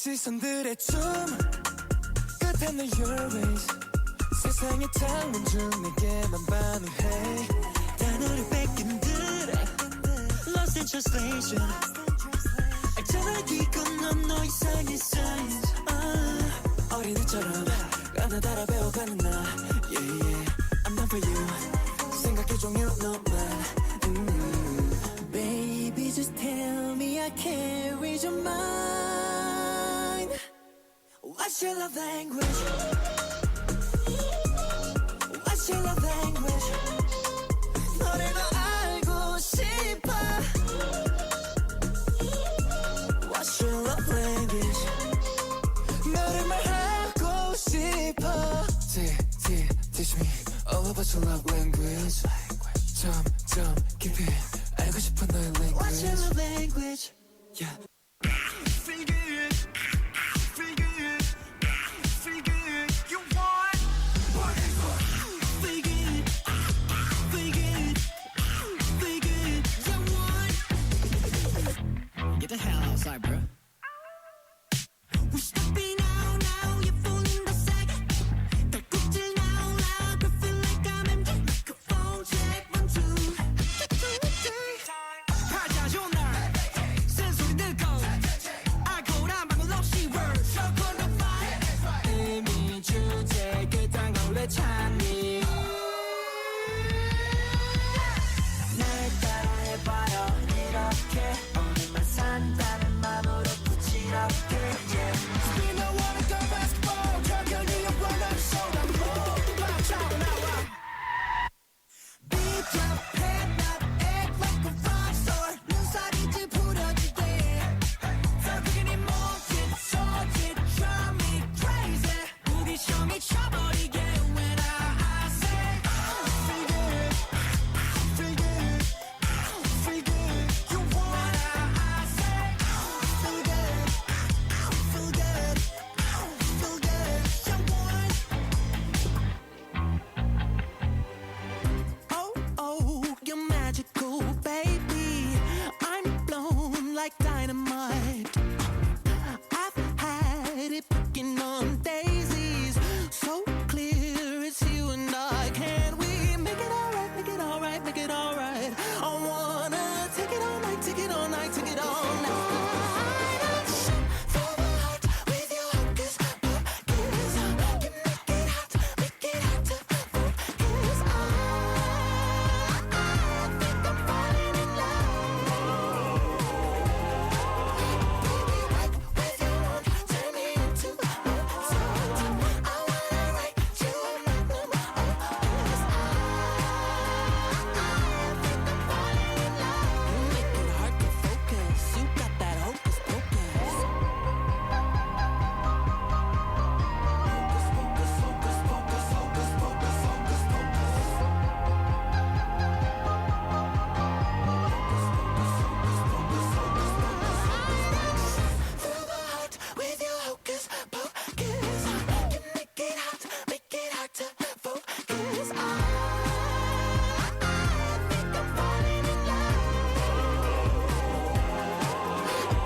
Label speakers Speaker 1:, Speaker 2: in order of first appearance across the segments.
Speaker 1: 시선들의 춤 끝엔 내 your ways 세상의 창문 중 내게만 반응해 단어를 뺏긴 듯 Lost in translation 알잖아 이건 넌 너 이상의 signs 어린애처럼 가나다라 배워가는 나 Yeah yeah I'm not for you 생각해 종류 너만 Baby just tell me I can't read your mind What's your love language? What's your love language? 너를 더 알고 싶어 What's your love language? 너를 말하고 싶어 Teach me all about your love language 점점 깊이 알고 싶어 너의 language What's your love language? Yeah Feel good Feel good Feel good You want Feel good Feel good Feel good You want Get the hell outside bro We stepping out now You're falling the second 달꾹질 now loud I feel like I'm empty Microphone check 1, 2 팔자 좋은 날 쓴소리 듣고 알코올한 방울 없이 word Choke on the fire 이미 주제 그딴 걸 왜 찾니 날 따라해봐요 이렇게 오늘만 산다는 맘으로 부질없게 yeah. Spin the water go basketball 결결이 영원한 소란 모두가 차오나와 Beat your head up act like a rock star 눈살이 찌푸려지게 결국엔 몸짓 소짓 drive me crazy 호기심이 쳐버리게 when I say Feel good Feel good Feel good You want I say Feel good Feel good Feel good You want Oh, you're magical, baby I'm blown like dynamite I've had it picking on daisies So clear it's you and I Can we make it alright, make it alright, make it alright I wanna take it all night, take it all night, take it all night Shoot through the heart with your hocus pocus You make it hot to focus I think I'm falling in love Baby, what with your wand turn me into a salt I wanna write you a magnum opus I think I'm falling in love You make it hard to focus You got that hocus pocus Hocus pocus, hocus pocus, hocus pocus, hocus pocus Through the heart with your hocus pocus You make it hard to focus I think I'm falling in love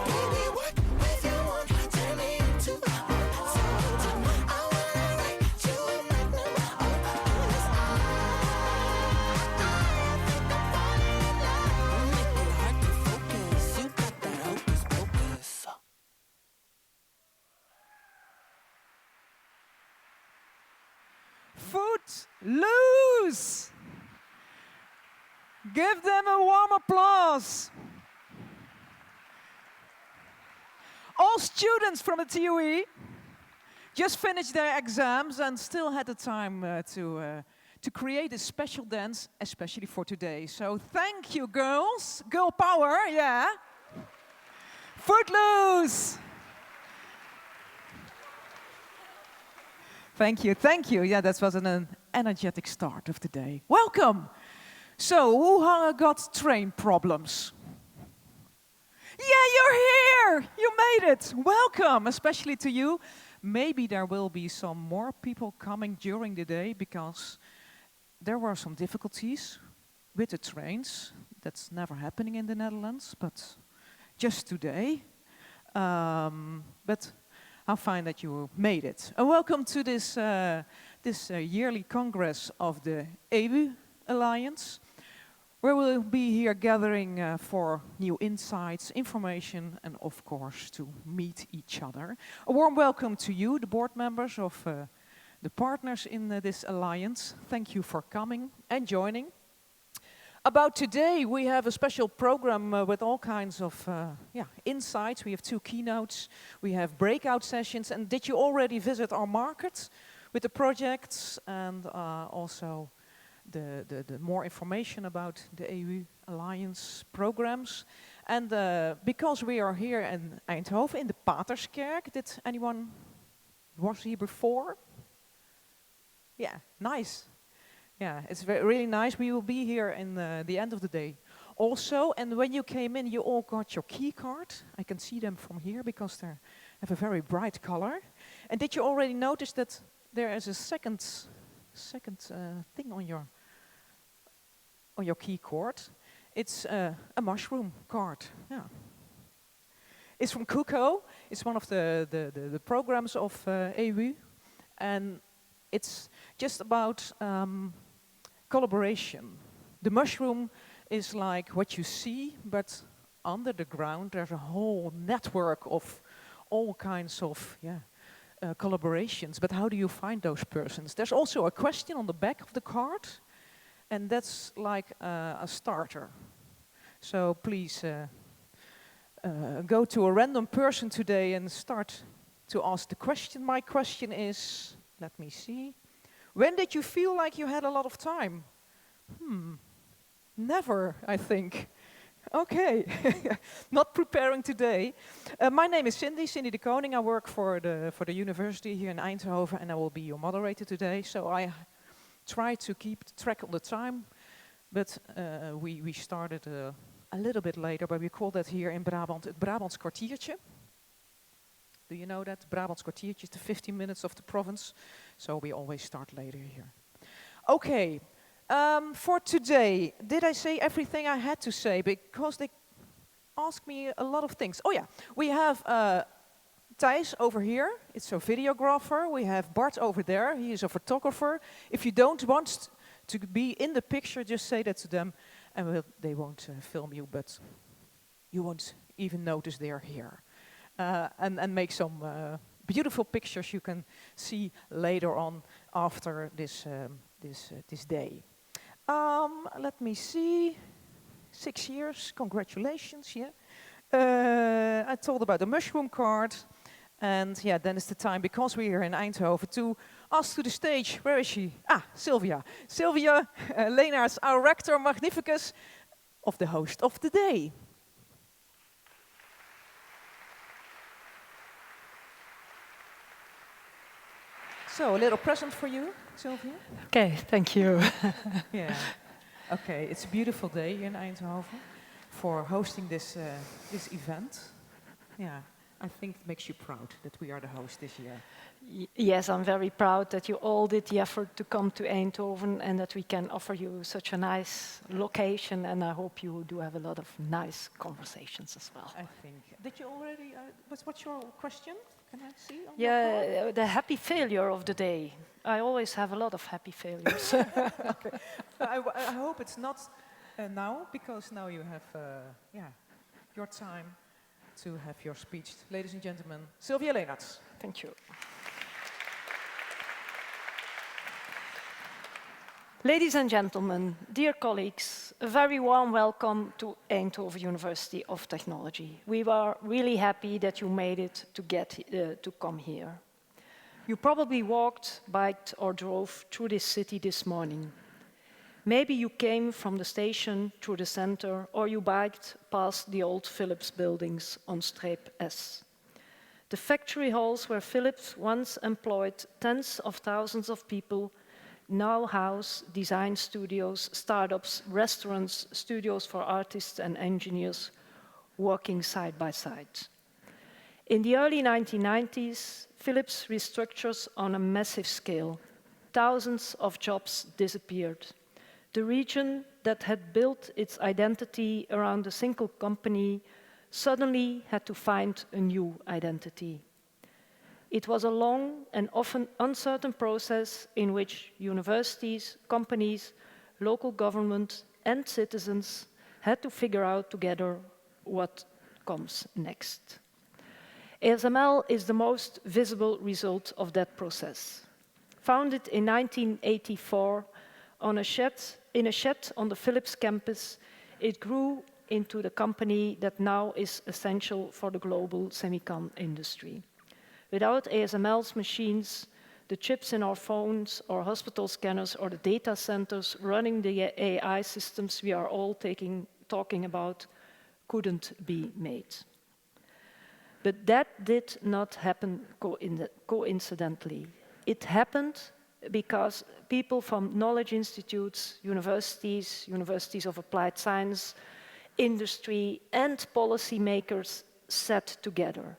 Speaker 1: Baby, work with your wand turn me into a salt I wanna write you a magnum opus I think I'm falling in love You make it hard to focus You got that hocus pocus
Speaker 2: Footloose! Give them a warm applause. All students from the TUE just finished their exams and still had the time to create a special dance, especially for today. So thank you, girls. Girl power, yeah. Footloose! Thank you, thank you. Yeah, that was an energetic start of the day. Welcome. So, who got train problems? Yeah, you're here. You made it. Welcome, especially to you. Maybe there will be some more people coming during the day because there were some difficulties with the trains. That's never happening in the Netherlands, but just today. But How fine that you made it. And welcome to this yearly congress of the EWUU Alliance, where we'll be here gathering for new insights, information, and of course to meet each other. A warm welcome to you, the board members of the partners in this alliance. Thank you for coming and joining. About today, we have a special program with all kinds of insights. We have 2 keynotes, we have breakout sessions, and did you already visit our market with the projects and also the more information about the EWUU Alliance programs? And because we are here in Eindhoven, in the Paterskerk, did anyone was here before? Yeah, nice. Yeah, it's really nice. We will be here in the end of the day also. And when you came in, you all got your key card. I can see them from here because they have a very bright color. And did you already notice that there is a second thing on your key card? It's a mushroom card. Yeah. It's from Kuko. It's one of the programs of EWUU. And it's just about collaboration. The mushroom is like what you see, but under the ground there's a whole network of all kinds of collaborations. But how do you find those persons? There's also a question on the back of the card, and that's like a starter. So please go to a random person today and start to ask the question. My question is, let me see. When did you feel like you had a lot of time? Never, I think. Okay, not preparing today. My name is Cindy de Koning. I work for the university here in Eindhoven, and I will be your moderator today. So I try to keep track of the time, but we started a little bit later, but we call that here in Brabant het Brabants kwartiertje. Do you know that? Brabants kwartiertje is the 15 minutes of the province, so we always start later here. Okay, for today, did I say everything I had to say? Because they asked me a lot of things. Oh yeah, we have Thijs over here, it's a videographer. We have Bart over there, he is a photographer. If you don't want to be in the picture, just say that to them, and they won't film you, but you won't even notice they're here. And make some beautiful pictures you can see later on after this day. Let me see, 6 years, congratulations, yeah. I told about the mushroom card, and yeah, then it's the time, because we're here in Eindhoven, to ask to the stage, where is she? Ah, Silvia. Silvia Lenaerts, our Rector Magnificus, of the host of the day. So, a little present for you, Silvia.
Speaker 3: Okay, thank you.
Speaker 2: Yeah. Okay, it's a beautiful day here in Eindhoven for hosting this event. Yeah, I think it makes you proud that we are the host this year.
Speaker 3: Yes, I'm very proud that you all did the effort to come to Eindhoven and that we can offer you such a nice location, and I hope you do have a lot of nice conversations as well.
Speaker 2: I think. Did you already, what's your question? Can I see? On your card?
Speaker 3: The happy failure of the day. I always have a lot of happy failures.
Speaker 2: Okay. I hope it's not now, because now you have your time to have your speech. Ladies and gentlemen, Silvia Lenaerts.
Speaker 3: Thank you. Ladies and gentlemen, dear colleagues, a very warm welcome to Eindhoven University of Technology. We were really happy that you made it to come here. You probably walked, biked, or drove through this city this morning. Maybe you came from the station through the center, or you biked past the old Philips buildings on Streep S. The factory halls where Philips once employed tens of thousands of people now house design studios, startups, restaurants, studios for artists and engineers working side by side. In the early 1990s, Philips restructures on a massive scale. Thousands of jobs disappeared. The region that had built its identity around a single company suddenly had to find a new identity. It was a long and often uncertain process in which universities, companies, local government and citizens had to figure out together what comes next. ASML is the most visible result of that process. Founded in 1984 in a shed on the Philips campus, it grew into the company that now is essential for the global semicon industry. Without ASML's machines, the chips in our phones, or hospital scanners, or the data centers running the AI systems we are all talking about couldn't be made. But that did not happen coincidentally. It happened because people from knowledge institutes, universities of applied science, industry, and policymakers sat together.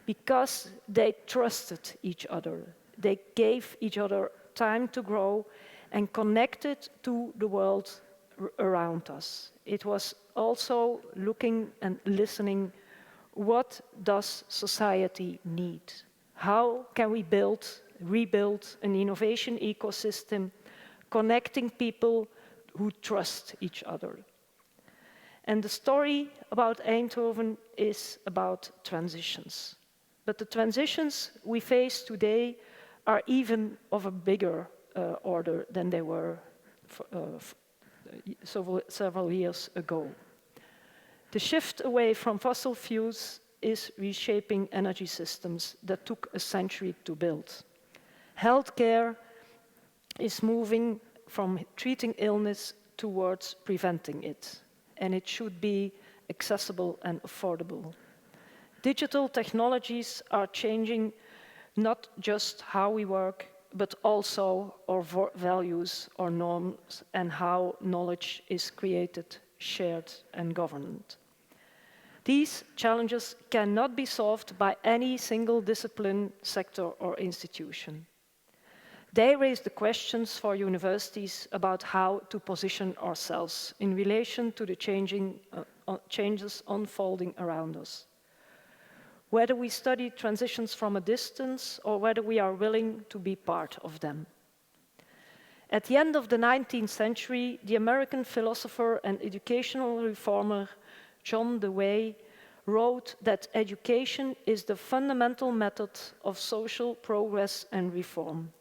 Speaker 3: Because they trusted each other. They gave each other time to grow and connected to the world around us. It was also looking and listening, what does society need? How can we rebuild an innovation ecosystem, connecting people who trust each other? And the story about Eindhoven is about transitions. But the transitions we face today are even of a bigger order than they were several years ago. The shift away from fossil fuels is reshaping energy systems that took a century to build. Healthcare is moving from treating illness towards preventing it, and it should be accessible and affordable. Digital technologies are changing not just how we work, but also our values, our norms, and how knowledge is created, shared, and governed. These challenges cannot be solved by any single discipline, sector, or institution. They raise the questions for universities about how to position ourselves in relation to the changes unfolding around us. Whether we study transitions from a distance or whether we are willing to be part of them. At the end of the 19th century, the American philosopher and educational reformer John Dewey wrote that education is the fundamental method of social progress and reform.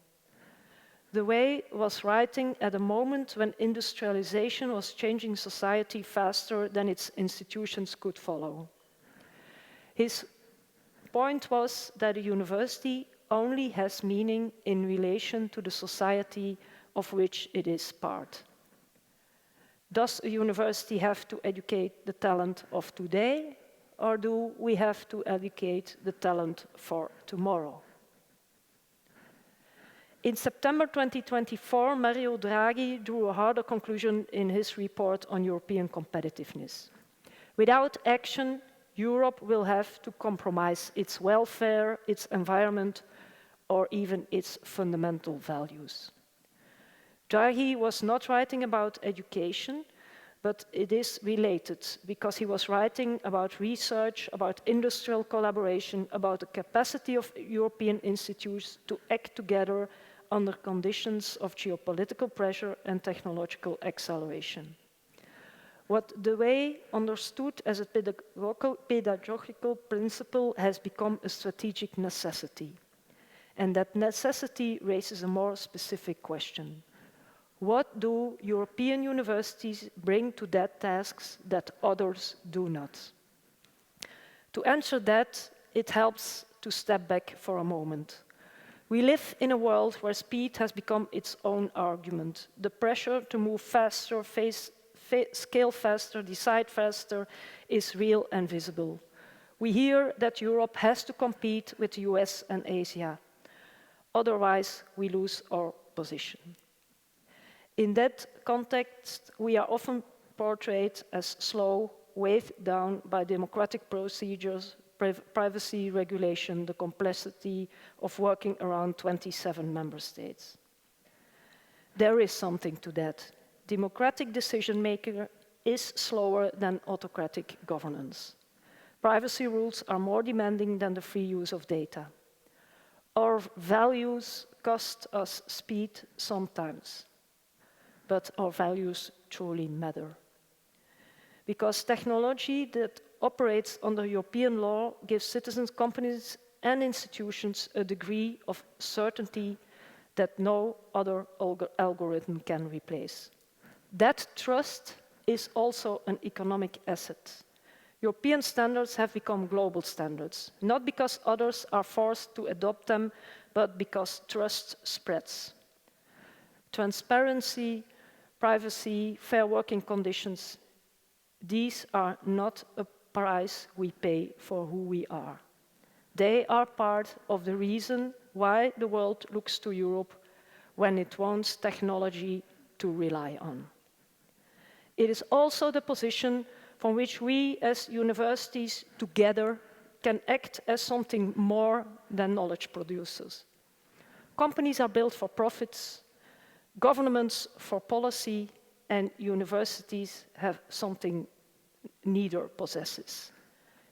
Speaker 3: Dewey was writing at a moment when industrialization was changing society faster than its institutions could follow. His point was that a university only has meaning in relation to the society of which it is part. Does a university have to educate the talent of today, or do we have to educate the talent for tomorrow? In September 2024, Mario Draghi drew a harder conclusion in his report on European competitiveness. Without action, Europe will have to compromise its welfare, its environment, or even its fundamental values. Draghi was not writing about education, but it is related because he was writing about research, about industrial collaboration, about the capacity of European institutes to act together under conditions of geopolitical pressure and technological acceleration. What Dewey understood as a pedagogical principle has become a strategic necessity. And that necessity raises a more specific question. What do European universities bring to that tasks that others do not? To answer that, it helps to step back for a moment. We live in a world where speed has become its own argument. The pressure to move faster, scale faster, decide faster is real and visible. We hear that Europe has to compete with the US and Asia. Otherwise, we lose our position. In that context, we are often portrayed as slow, weighed down by democratic procedures, privacy regulation, the complexity of working around 27 member states. There is something to that. Democratic decision-making is slower than autocratic governance. Privacy rules are more demanding than the free use of data. Our values cost us speed sometimes, but our values truly matter. Because technology that operates under European law gives citizens, companies, and institutions a degree of certainty that no other algorithm can replace. That trust is also an economic asset. European standards have become global standards, not because others are forced to adopt them, but because trust spreads. Transparency, privacy, fair working conditions, these are not a price we pay for who we are. They are part of the reason why the world looks to Europe when it wants technology to rely on. It is also the position from which we as universities together can act as something more than knowledge producers. Companies are built for profits, governments for policy, and universities have something neither possesses: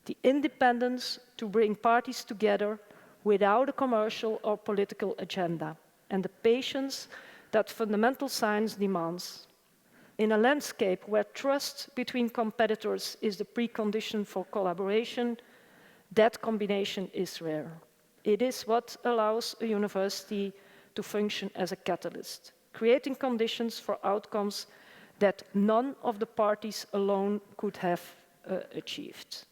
Speaker 3: the independence to bring parties together without a commercial or political agenda, and the patience that fundamental science demands. In a landscape where trust between competitors is the precondition for collaboration, that combination is rare. It is what allows a university to function as a catalyst, creating conditions for outcomes that none of the parties alone could have achieved.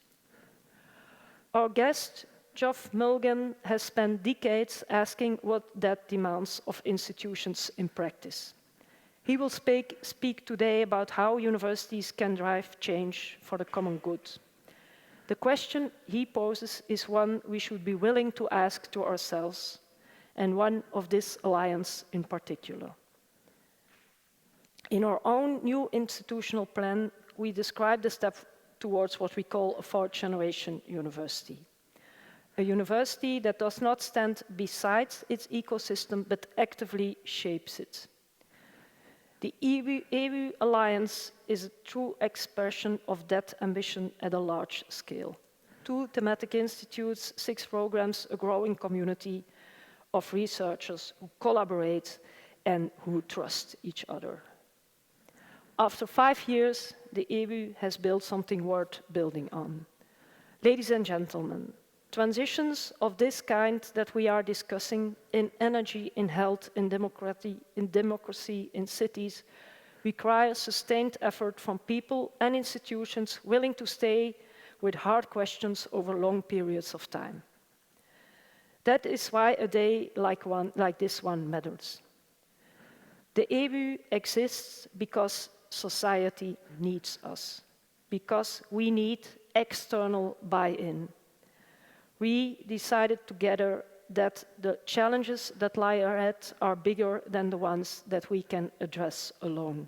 Speaker 3: Our guest, Geoff Mulgan, has spent decades asking what that demands of institutions in practice. He will speak today about how universities can drive change for the common good. The question he poses is one we should be willing to ask to ourselves, and one of this alliance in particular. In our own new institutional plan, we describe the step towards what we call a fourth-generation university. A university that does not stand beside its ecosystem, but actively shapes it. The EWUU Alliance is a true expression of that ambition at a large scale. 2 thematic institutes, 6 programs, a growing community of researchers who collaborate and who trust each other. After 5 years, the EWUU has built something worth building on. Ladies and gentlemen, transitions of this kind that we are discussing in energy, in health, in democracy, in cities, require sustained effort from people and institutions willing to stay with hard questions over long periods of time. That is why a day like this one matters. The EWUU exists because society needs us, because we need external buy-in. We decided together that the challenges that lie ahead are bigger than the ones that we can address alone.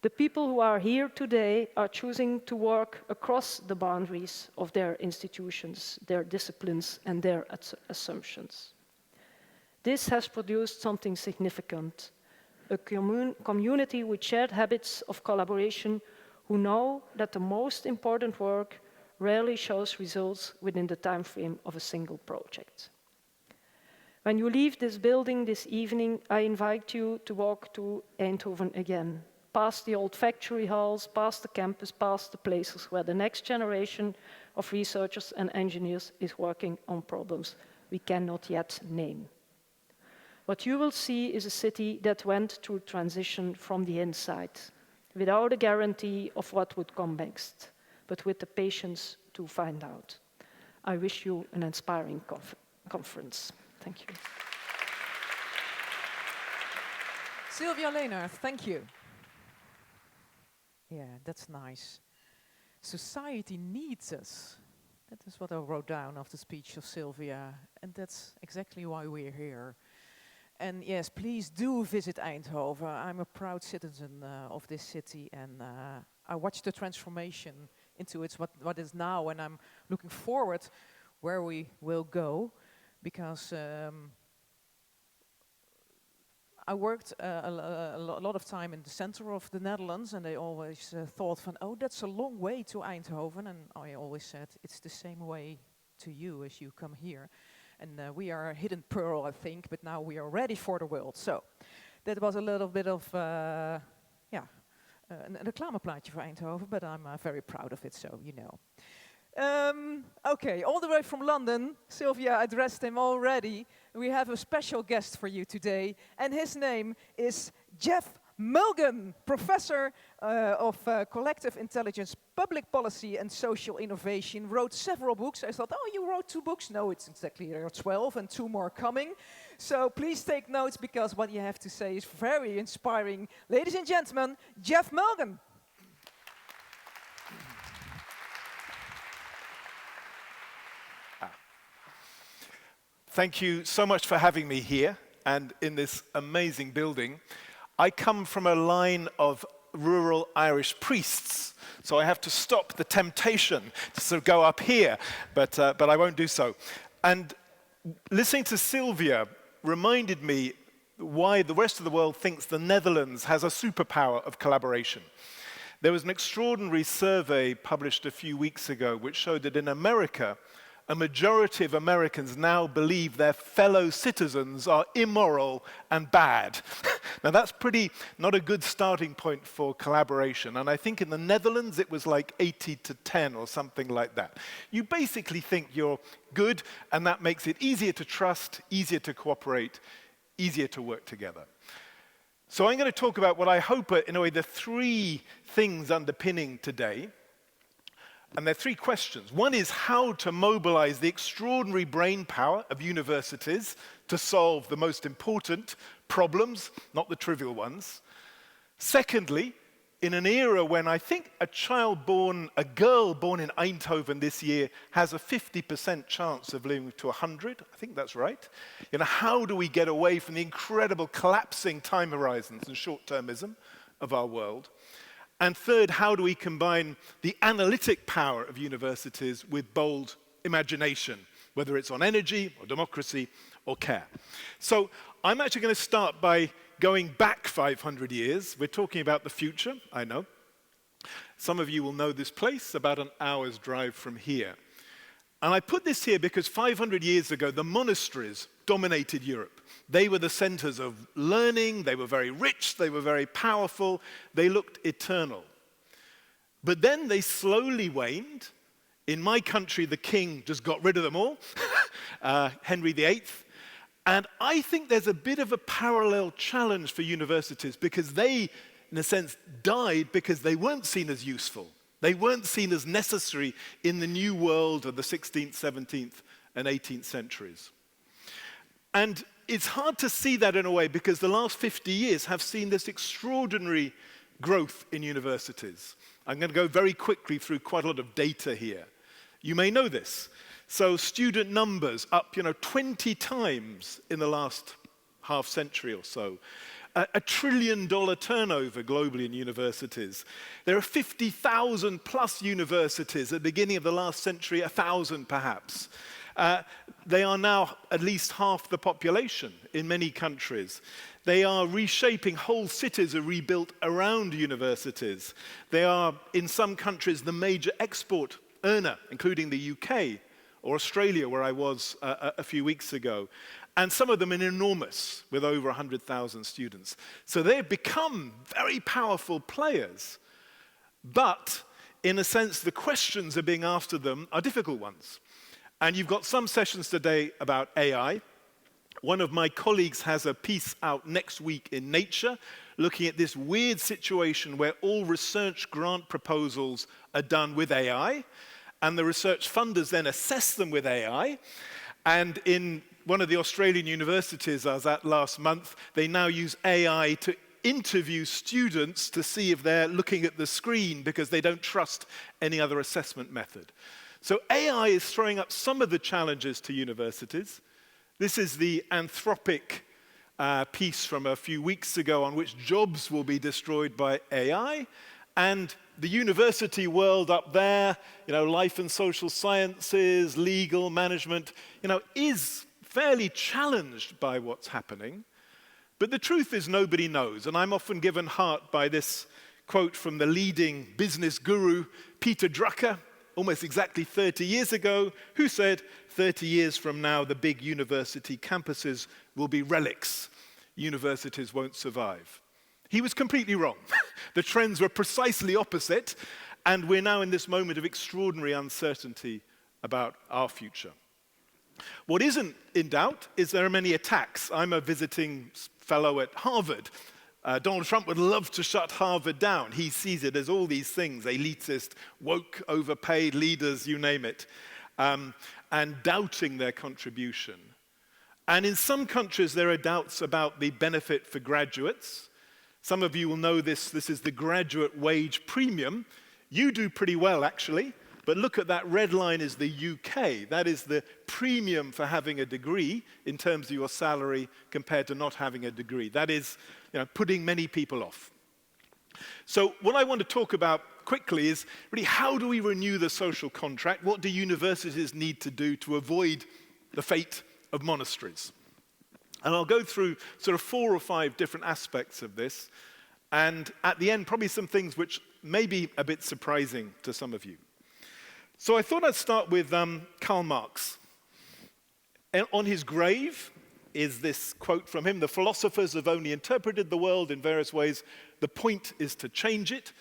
Speaker 3: The people who are here today are choosing to work across the boundaries of their institutions, their disciplines, and their assumptions. This has produced something significant, a community with shared habits of collaboration who know that the most important work rarely shows results within the time frame of a single project. When you leave this building this evening, I invite you to walk to Eindhoven again, past the old factory halls, past the campus, past the places where the next generation of researchers and engineers is working on problems we cannot yet name. What you will see is a city that went through transition from the inside, without a guarantee of what would come next, but with the patience to find out. I wish you an inspiring conference. Thank you.
Speaker 2: Silvia, Lenaerts, thank you. Yeah, that's nice. Society needs us. That is what I wrote down after the speech of Silvia, and that's exactly why we're here. And yes, please do visit Eindhoven. I'm a proud citizen of this city, and I watched the transformation into what is now, and I'm looking forward where we will go, because I worked a lot of time in the center of the Netherlands, and they always thought van, oh, that's a long way to Eindhoven, and I always said, it's the same way to you as you come here. And we are a hidden pearl, I think, but now we are ready for the world. So that was a little bit of, een reclameplaatje voor Eindhoven, but I'm very proud of it, so you know. Okay, all the way from London, Silvia addressed him already. We have a special guest for you today, and his name is Geoff Mulgan, Professor of Collective Intelligence, Public Policy and Social Innovation, wrote several books. I thought, oh, you wrote 2 books? No, it's exactly, there are 12 and 2 more coming. So please take notes, because what you have to say is very inspiring. Ladies and gentlemen, Geoff Mulgan.
Speaker 4: Thank you so much for having me here and in this amazing building. I come from a line of rural Irish priests, so I have to stop the temptation to sort of go up here, but I won't do so. And listening to Silvia reminded me why the rest of the world thinks the Netherlands has a superpower of collaboration. There was an extraordinary survey published a few weeks ago which showed that in America, a majority of Americans now believe their fellow citizens are immoral and bad. Now that's not a good starting point for collaboration. And I think in the Netherlands it was like 80-10 or something like that. You basically think you're good, and that makes it easier to trust, easier to cooperate, easier to work together. So I'm going to talk about what I hope are, in a way, the 3 things underpinning today. And there are 3 questions. One is how to mobilize the extraordinary brain power of universities to solve the most important problems, not the trivial ones. Secondly, in an era when I think a girl born in Eindhoven this year has a 50% chance of living to 100, I think that's right. You know, how do we get away from the incredible collapsing time horizons and short-termism of our world? And third, how do we combine the analytic power of universities with bold imagination, whether it's on energy or democracy or care? So I'm actually going to start by going back 500 years. We're talking about the future, I know. Some of you will know this place, about an hour's drive from here. And I put this here because 500 years ago, the monasteries dominated Europe. They were the centers of learning, they were very rich, they were very powerful, they looked eternal. But then they slowly waned. In my country, the king just got rid of them all, Henry VIII. And I think there's a bit of a parallel challenge for universities, because they, in a sense, died because they weren't seen as useful. They weren't seen as necessary in the new world of the 16th, 17th, and 18th centuries. And it's hard to see that in a way, because the last 50 years have seen this extraordinary growth in universities. I'm going to go very quickly through quite a lot of data here. You may know this. So student numbers up, 20 times in the last half century or so. $1 trillion turnover globally in universities. There are 50,000 plus universities at the beginning of the last century, 1,000 perhaps. They are now at least half the population in many countries. They are reshaping, whole cities are rebuilt around universities. They are, in some countries, the major export earner, including the UK or Australia, where I was a few weeks ago. And some of them are enormous, with over 100,000 students. So they've become very powerful players. But, in a sense, the questions that are being asked of them are difficult ones. And you've got some sessions today about AI. One of my colleagues has a piece out next week in Nature, looking at this weird situation where all research grant proposals are done with AI, and the research funders then assess them with AI. And in one of the Australian universities I was at last month, they now use AI to interview students to see if they're looking at the screen, because they don't trust any other assessment method. So AI is throwing up some of the challenges to universities. This is the Anthropic piece from a few weeks ago on which jobs will be destroyed by AI. And the university world up there, life and social sciences, legal, management, is fairly challenged by what's happening. But the truth is nobody knows. And I'm often given heart by this quote from the leading business guru, Peter Drucker, almost exactly 30 years ago, who said 30 years from now the big university campuses will be relics. Universities won't survive. He was completely wrong. The trends were precisely opposite, and we're now in this moment of extraordinary uncertainty about our future. What isn't in doubt is there are many attacks. I'm a visiting fellow at Harvard. Donald Trump would love to shut Harvard down. He sees it as all these things, elitist, woke, overpaid leaders, you name it, and doubting their contribution. And in some countries, there are doubts about the benefit for graduates. Some of you will know this. This is the graduate wage premium. You do pretty well, actually. But look at that red line is the UK. That is the premium for having a degree in terms of your salary compared to not having a degree. That is, putting many people off. So what I want to talk about quickly is really how do we renew the social contract? What do universities need to do to avoid the fate of monasteries? And I'll go through sort of 4 or 5 different aspects of this. And at the end, probably some things which may be a bit surprising to some of you. So I thought I'd start with Karl Marx. And on his grave is this quote from him: "The philosophers have only interpreted the world in various ways. The point is to change it."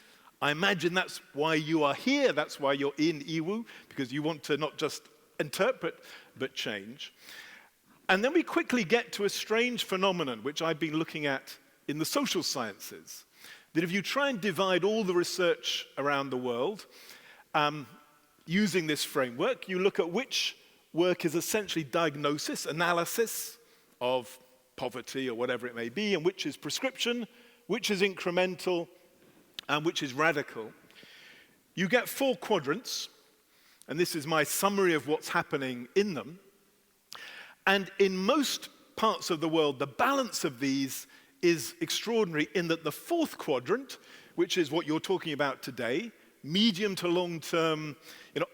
Speaker 4: I imagine that's why you are here, that's why you're in EWUU, because you want to not just interpret, but change. And then we quickly get to a strange phenomenon, which I've been looking at in the social sciences, that if you try and divide all the research around the world, using this framework, you look at which work is essentially diagnosis, analysis of poverty or whatever it may be, and which is prescription, which is incremental, and which is radical. You get 4 quadrants, and this is my summary of what's happening in them. And in most parts of the world, the balance of these is extraordinary in that the 4th quadrant, which is what you're talking about today, medium to long-term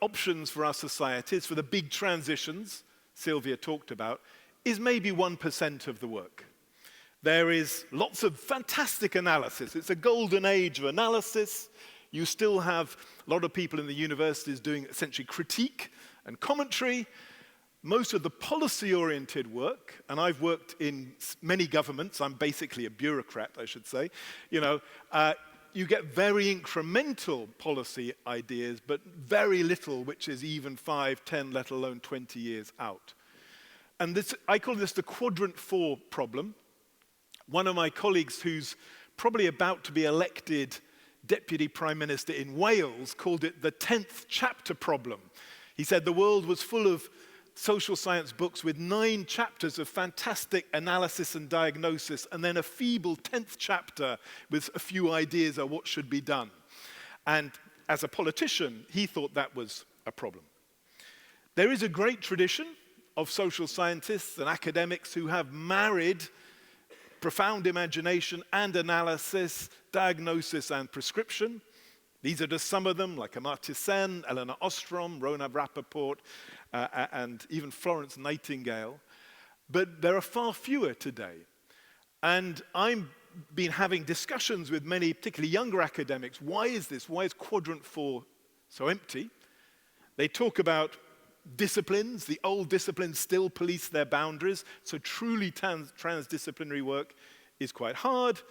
Speaker 4: options for our societies, for the big transitions Silvia talked about, is maybe 1% of the work. There is lots of fantastic analysis. It's a golden age of analysis. You still have a lot of people in the universities doing essentially critique and commentary. Most of the policy-oriented work, and I've worked in many governments, I'm basically a bureaucrat, I should say, you get very incremental policy ideas, but very little which is even 5, 10, let alone 20 years out. And this, I call this the quadrant 4 problem. One of my colleagues who's probably about to be elected Deputy Prime Minister in Wales called it the 10th chapter problem. He said the world was full of social science books with 9 chapters of fantastic analysis and diagnosis, and then a feeble 10th chapter with a few ideas of what should be done. And as a politician, he thought that was a problem. There is a great tradition of social scientists and academics who have married profound imagination and analysis, diagnosis and prescription. These are just some of them, like Amartya Sen, Eleanor Ostrom, Rona Rappaport, and even Florence Nightingale. But there are far fewer today. And I've been having discussions with many, particularly younger academics. Why is this? Why is quadrant 4 so empty? They talk about disciplines. The old disciplines still police their boundaries. So truly transdisciplinary work is quite hard.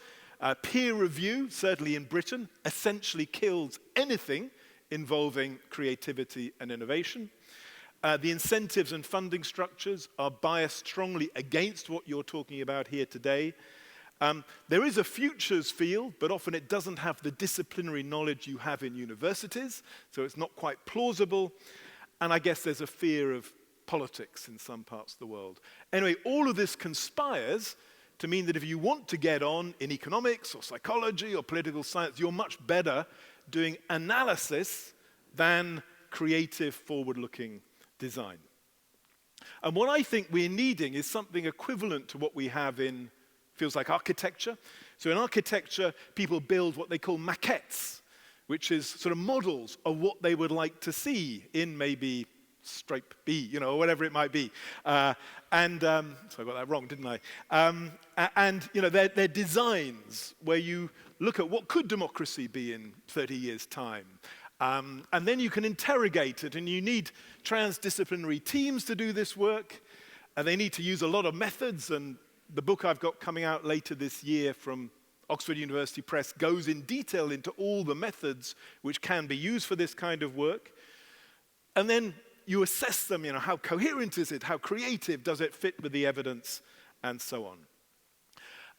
Speaker 4: Peer review, certainly in Britain, essentially kills anything involving creativity and innovation. The incentives and funding structures are biased strongly against what you're talking about here today. There is a futures field, but often it doesn't have the disciplinary knowledge you have in universities, so it's not quite plausible. And I guess there's a fear of politics in some parts of the world. Anyway, all of this conspires to mean that if you want to get on in economics or psychology or political science, you're much better doing analysis than creative, forward-looking design. And what I think we're needing is something equivalent to what we have in fields like architecture. So in architecture, people build what they call maquettes, which is sort of models of what they would like to see in maybe stripe B, or whatever it might be. So I got that wrong, didn't I? They're designs where you look at what could democracy be in 30 years' time. And then you can interrogate it, and you need transdisciplinary teams to do this work, and they need to use a lot of methods, and the book I've got coming out later this year from Oxford University Press goes in detail into all the methods which can be used for this kind of work. And then you assess them, how coherent is it, how creative, does it fit with the evidence, and so on.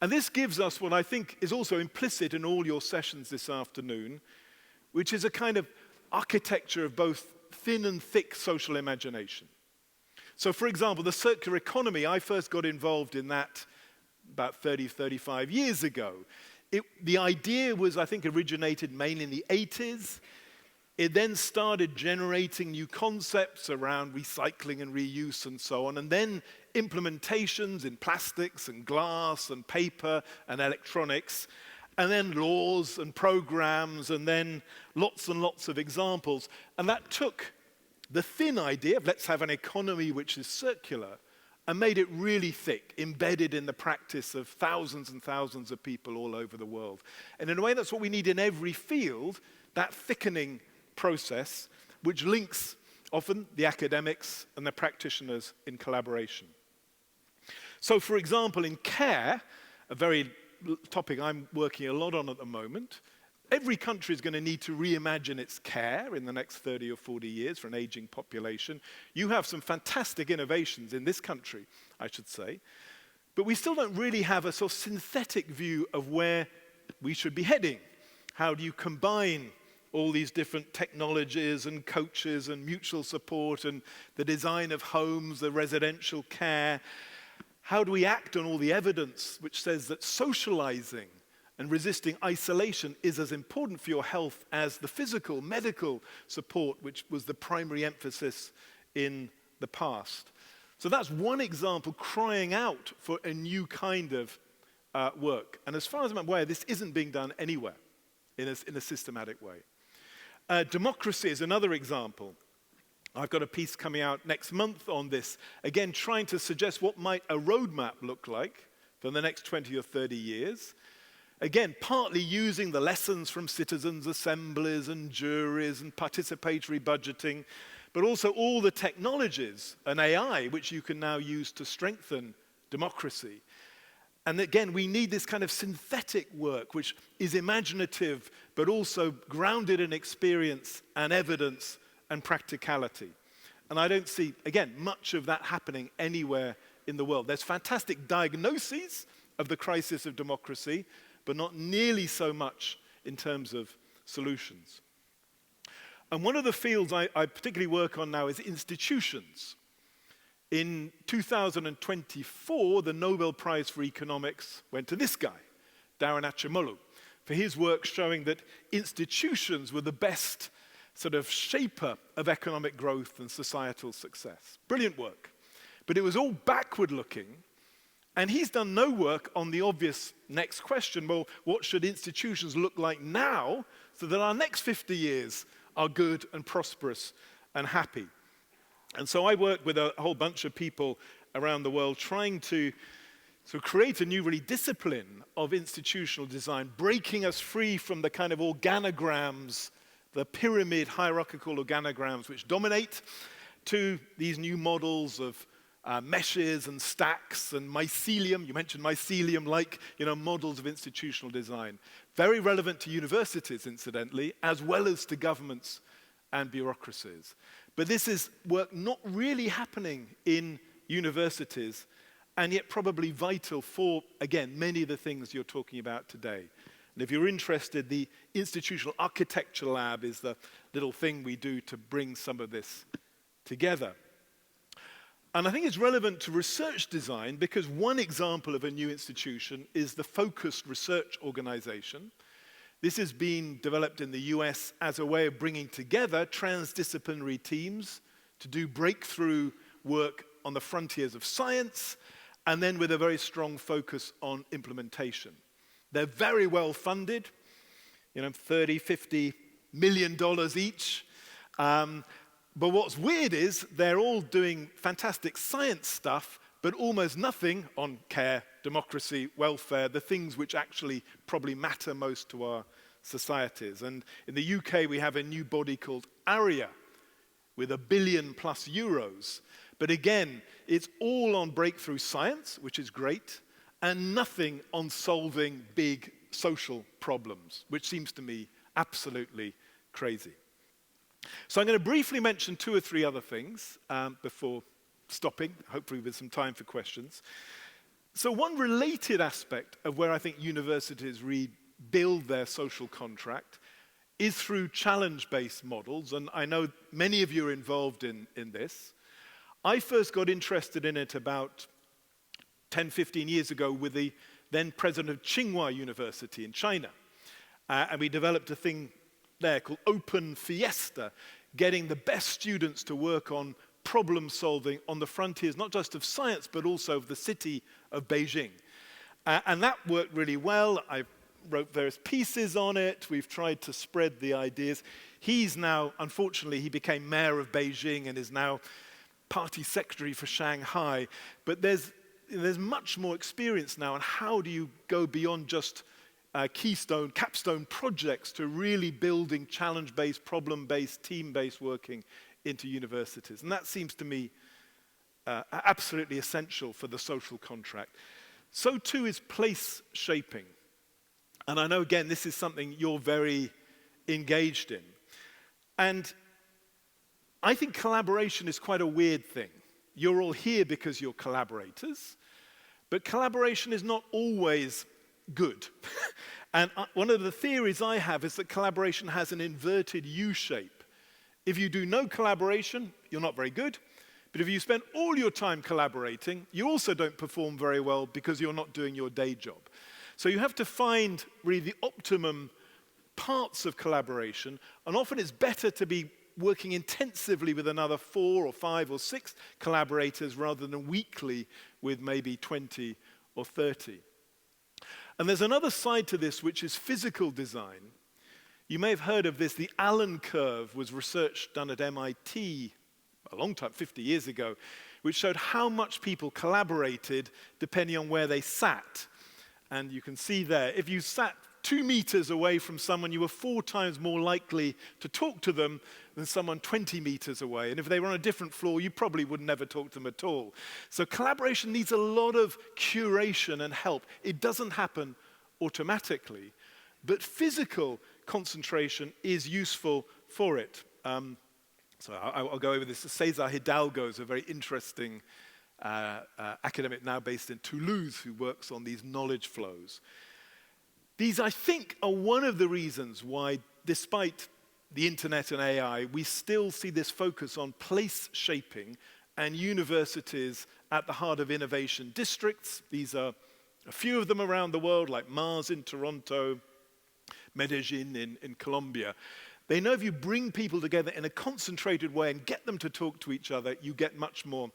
Speaker 4: And this gives us what I think is also implicit in all your sessions this afternoon, which is a kind of architecture of both thin and thick social imagination. So for example, the circular economy, I first got involved in that about 30, 35 years ago. The idea was, I think, originated mainly in the 80s. It then started generating new concepts around recycling and reuse and so on, and then implementations in plastics and glass and paper and electronics, and then laws and programs, and then lots and lots of examples. And that took the thin idea of let's have an economy which is circular and made it really thick, embedded in the practice of thousands and thousands of people all over the world. And in a way, that's what we need in every field, that thickening process, which links often the academics and the practitioners in collaboration. So, for example, in care, a very topic I'm working a lot on at the moment, every country is going to need to reimagine its care in the next 30 or 40 years for an aging population. You have some fantastic innovations in this country, I should say, but we still don't really have a sort of synthetic view of where we should be heading. How do you combine all these different technologies and coaches and mutual support and the design of homes, the residential care? How do we act on all the evidence which says that socializing and resisting isolation is as important for your health as the physical, medical support, which was the primary emphasis in the past? So that's one example crying out for a new kind of work. And as far as I'm aware, this isn't being done anywhere in a systematic way. Democracy is another example. I've got a piece coming out next month on this, again, trying to suggest what might a roadmap look like for the next 20 or 30 years. Again, partly using the lessons from citizens' assemblies and juries and participatory budgeting, but also all the technologies and AI which you can now use to strengthen democracy. And again, we need this kind of synthetic work which is imaginative, but also grounded in experience and evidence and practicality. And I don't see, again, much of that happening anywhere in the world. There's fantastic diagnoses of the crisis of democracy, but not nearly so much in terms of solutions. And one of the fields I particularly work on now is institutions. In 2024, the Nobel Prize for Economics went to this guy, Darren Acemoglu, for his work showing that institutions were the best sort of shaper of economic growth and societal success. Brilliant work. But it was all backward-looking, and he's done no work on the obvious next question, well, what should institutions look like now so that our next 50 years are good and prosperous and happy? And so I work with a whole bunch of people around the world trying to create a new really discipline of institutional design, breaking us free from the kind of organograms, the pyramid hierarchical organograms which dominate, to these new models of meshes and stacks and mycelium. You mentioned mycelium, like models of institutional design. Very relevant to universities, incidentally, as well as to governments and bureaucracies. But this is work not really happening in universities, and yet probably vital for, again, many of the things you're talking about today. And if you're interested, the Institutional Architecture Lab is the little thing we do to bring some of this together. And I think it's relevant to research design because one example of a new institution is the Focused Research Organization. This has been developed in the US as a way of bringing together transdisciplinary teams to do breakthrough work on the frontiers of science, and then with a very strong focus on implementation. They're very well funded, $30, $50 million each. But what's weird is they're all doing fantastic science stuff, but almost nothing on care, democracy, welfare, the things which actually probably matter most to our societies. And in the UK, we have a new body called ARIA, with €1 billion plus. But again, it's all on breakthrough science, which is great, and nothing on solving big social problems, which seems to me absolutely crazy. So I'm going to briefly mention 2 or 3 other things before stopping, hopefully with some time for questions. So one related aspect of where I think universities rebuild their social contract is through challenge-based models, and I know many of you are involved in this. I first got interested in it about 10, 15 years ago with the then president of Tsinghua University in China. And we developed a thing there called Open Fiesta, getting the best students to work on problem solving on the frontiers, not just of science, but also of the city of Beijing. And that worked really well. I wrote various pieces on it. We've tried to spread the ideas. He's now, unfortunately, he became mayor of Beijing and is now party secretary for Shanghai. But there's much more experience now on how do you go beyond just capstone projects to really building challenge-based, problem-based, team-based working into universities. And that seems to me absolutely essential for the social contract. So too is place shaping. And I know, again, this is something you're very engaged in. And I think collaboration is quite a weird thing. You're all here because you're collaborators, but collaboration is not always good. And one of the theories I have is that collaboration has an inverted U shape. If you do no collaboration, you're not very good. But if you spend all your time collaborating, you also don't perform very well because you're not doing your day job. So you have to find really the optimum parts of collaboration, and often it's better to be working intensively with another 4 or 5 or 6 collaborators rather than weekly with maybe 20 or 30. And there's another side to this, which is physical design. You may have heard of this. The Allen curve was research done at MIT a long time, 50 years ago, which showed how much people collaborated depending on where they sat. And you can see there, if you sat 2 meters away from someone, you were 4 times more likely to talk to them than someone 20 meters away. And if they were on a different floor, you probably would never talk to them at all. So collaboration needs a lot of curation and help. It doesn't happen automatically, but physical concentration is useful for it. So I'll go over this. Cesar Hidalgo is a very interesting academic now based in Toulouse who works on these knowledge flows. These, I think, are one of the reasons why, despite the internet and AI, we still see this focus on place shaping and universities at the heart of innovation districts. These are a few of them around the world, like Mars in Toronto, Medellin in Colombia. They know if you bring people together in a concentrated way and get them to talk to each other, you get much more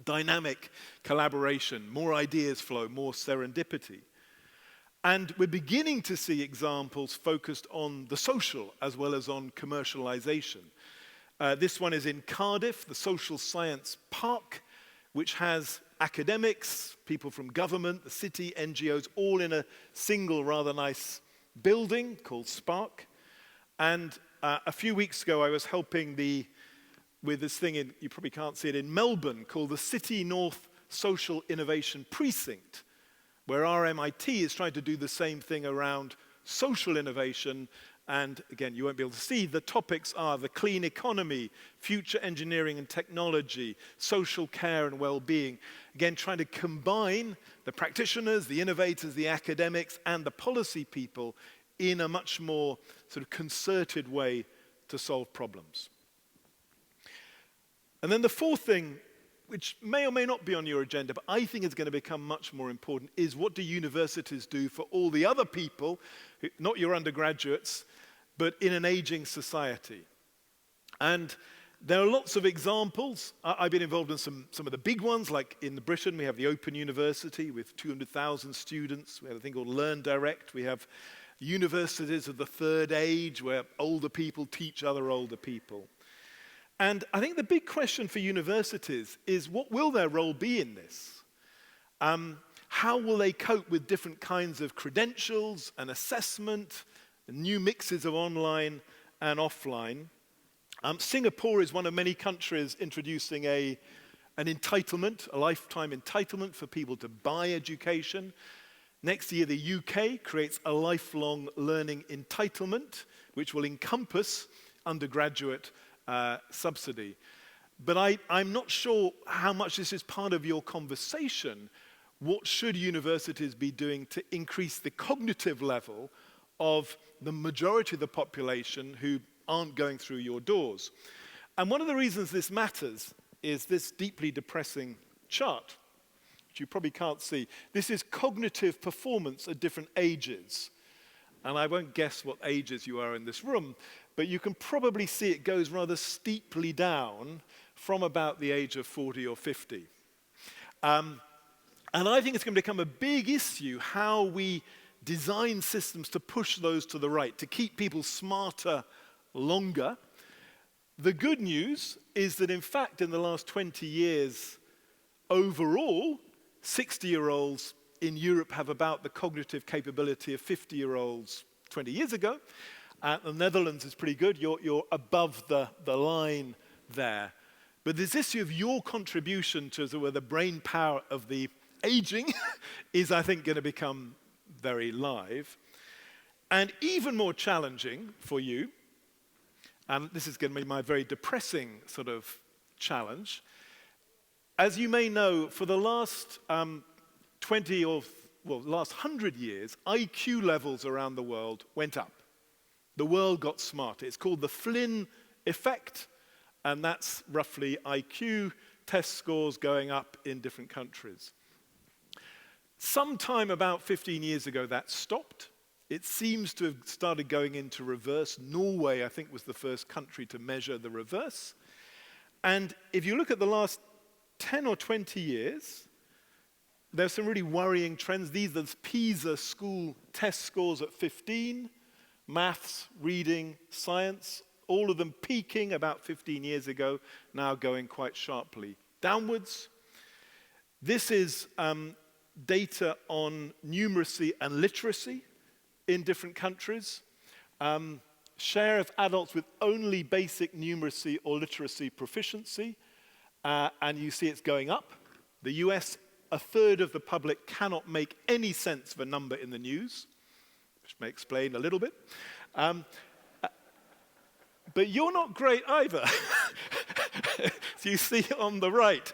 Speaker 4: dynamic collaboration, more ideas flow, more serendipity. And we're beginning to see examples focused on the social as well as on commercialization. This one is in Cardiff, the Social Science Park, which has academics, people from government, the city, NGOs, all in a single rather nice building called Spark. And a few weeks ago, I was helping with this thing, you probably can't see it, in Melbourne, called the City North Social Innovation Precinct, where RMIT is trying to do the same thing around social innovation. And again, you won't be able to see, the topics are the clean economy, future engineering and technology, social care and well-being. Again, trying to combine the practitioners, the innovators, the academics, and the policy people in a much more sort of concerted way to solve problems. And then the fourth thing, which may or may not be on your agenda, but I think is going to become much more important, is what do universities do for all the other people, not your undergraduates, but in an aging society? And there are lots of examples. I've been involved in some of the big ones, like in Britain, we have the Open University with 200,000 students. We have a thing called Learn Direct. We have universities of the third age, where older people teach other older people. And I think the big question for universities is, what will their role be in this? How will they cope with different kinds of credentials and assessment new mixes of online and offline. Singapore is one of many countries introducing an entitlement, a lifetime entitlement for people to buy education. Next year, the UK creates a lifelong learning entitlement, which will encompass undergraduate subsidy. But I'm not sure how much this is part of your conversation. What should universities be doing to increase the cognitive level of the majority of the population who aren't going through your doors? And one of the reasons this matters is this deeply depressing chart, which you probably can't see. This is cognitive performance at different ages. And I won't guess what ages you are in this room, but you can probably see it goes rather steeply down from about the age of 40 or 50. And I think it's going to become a big issue how we design systems to push those to the right, to keep people smarter longer. The good news is that, in fact, in the last 20 years, overall, 60-year-olds in Europe have about the cognitive capability of 50-year-olds 20 years ago. The Netherlands is pretty good. You're above the line there. But this issue of your contribution to the brain power of the aging is, I think, going to become very live. And even more challenging for you, and this is going to be my very depressing sort of challenge. As you may know, for the last 100 years, IQ levels around the world went up. The world got smarter. It's called the Flynn effect, and that's roughly IQ test scores going up in different countries. Sometime about 15 years ago, that stopped. It seems to have started going into reverse. Norway, I think, was the first country to measure the reverse. And if you look at the last 10 or 20 years, there's some really worrying trends. These are the PISA school test scores at 15, maths, reading, science, all of them peaking about 15 years ago, now going quite sharply downwards. This is data on numeracy and literacy in different countries. Share of adults with only basic numeracy or literacy proficiency, and you see it's going up. The US, a third of the public cannot make any sense of a number in the news, which may explain a little bit. But you're not great either. So you see on the right.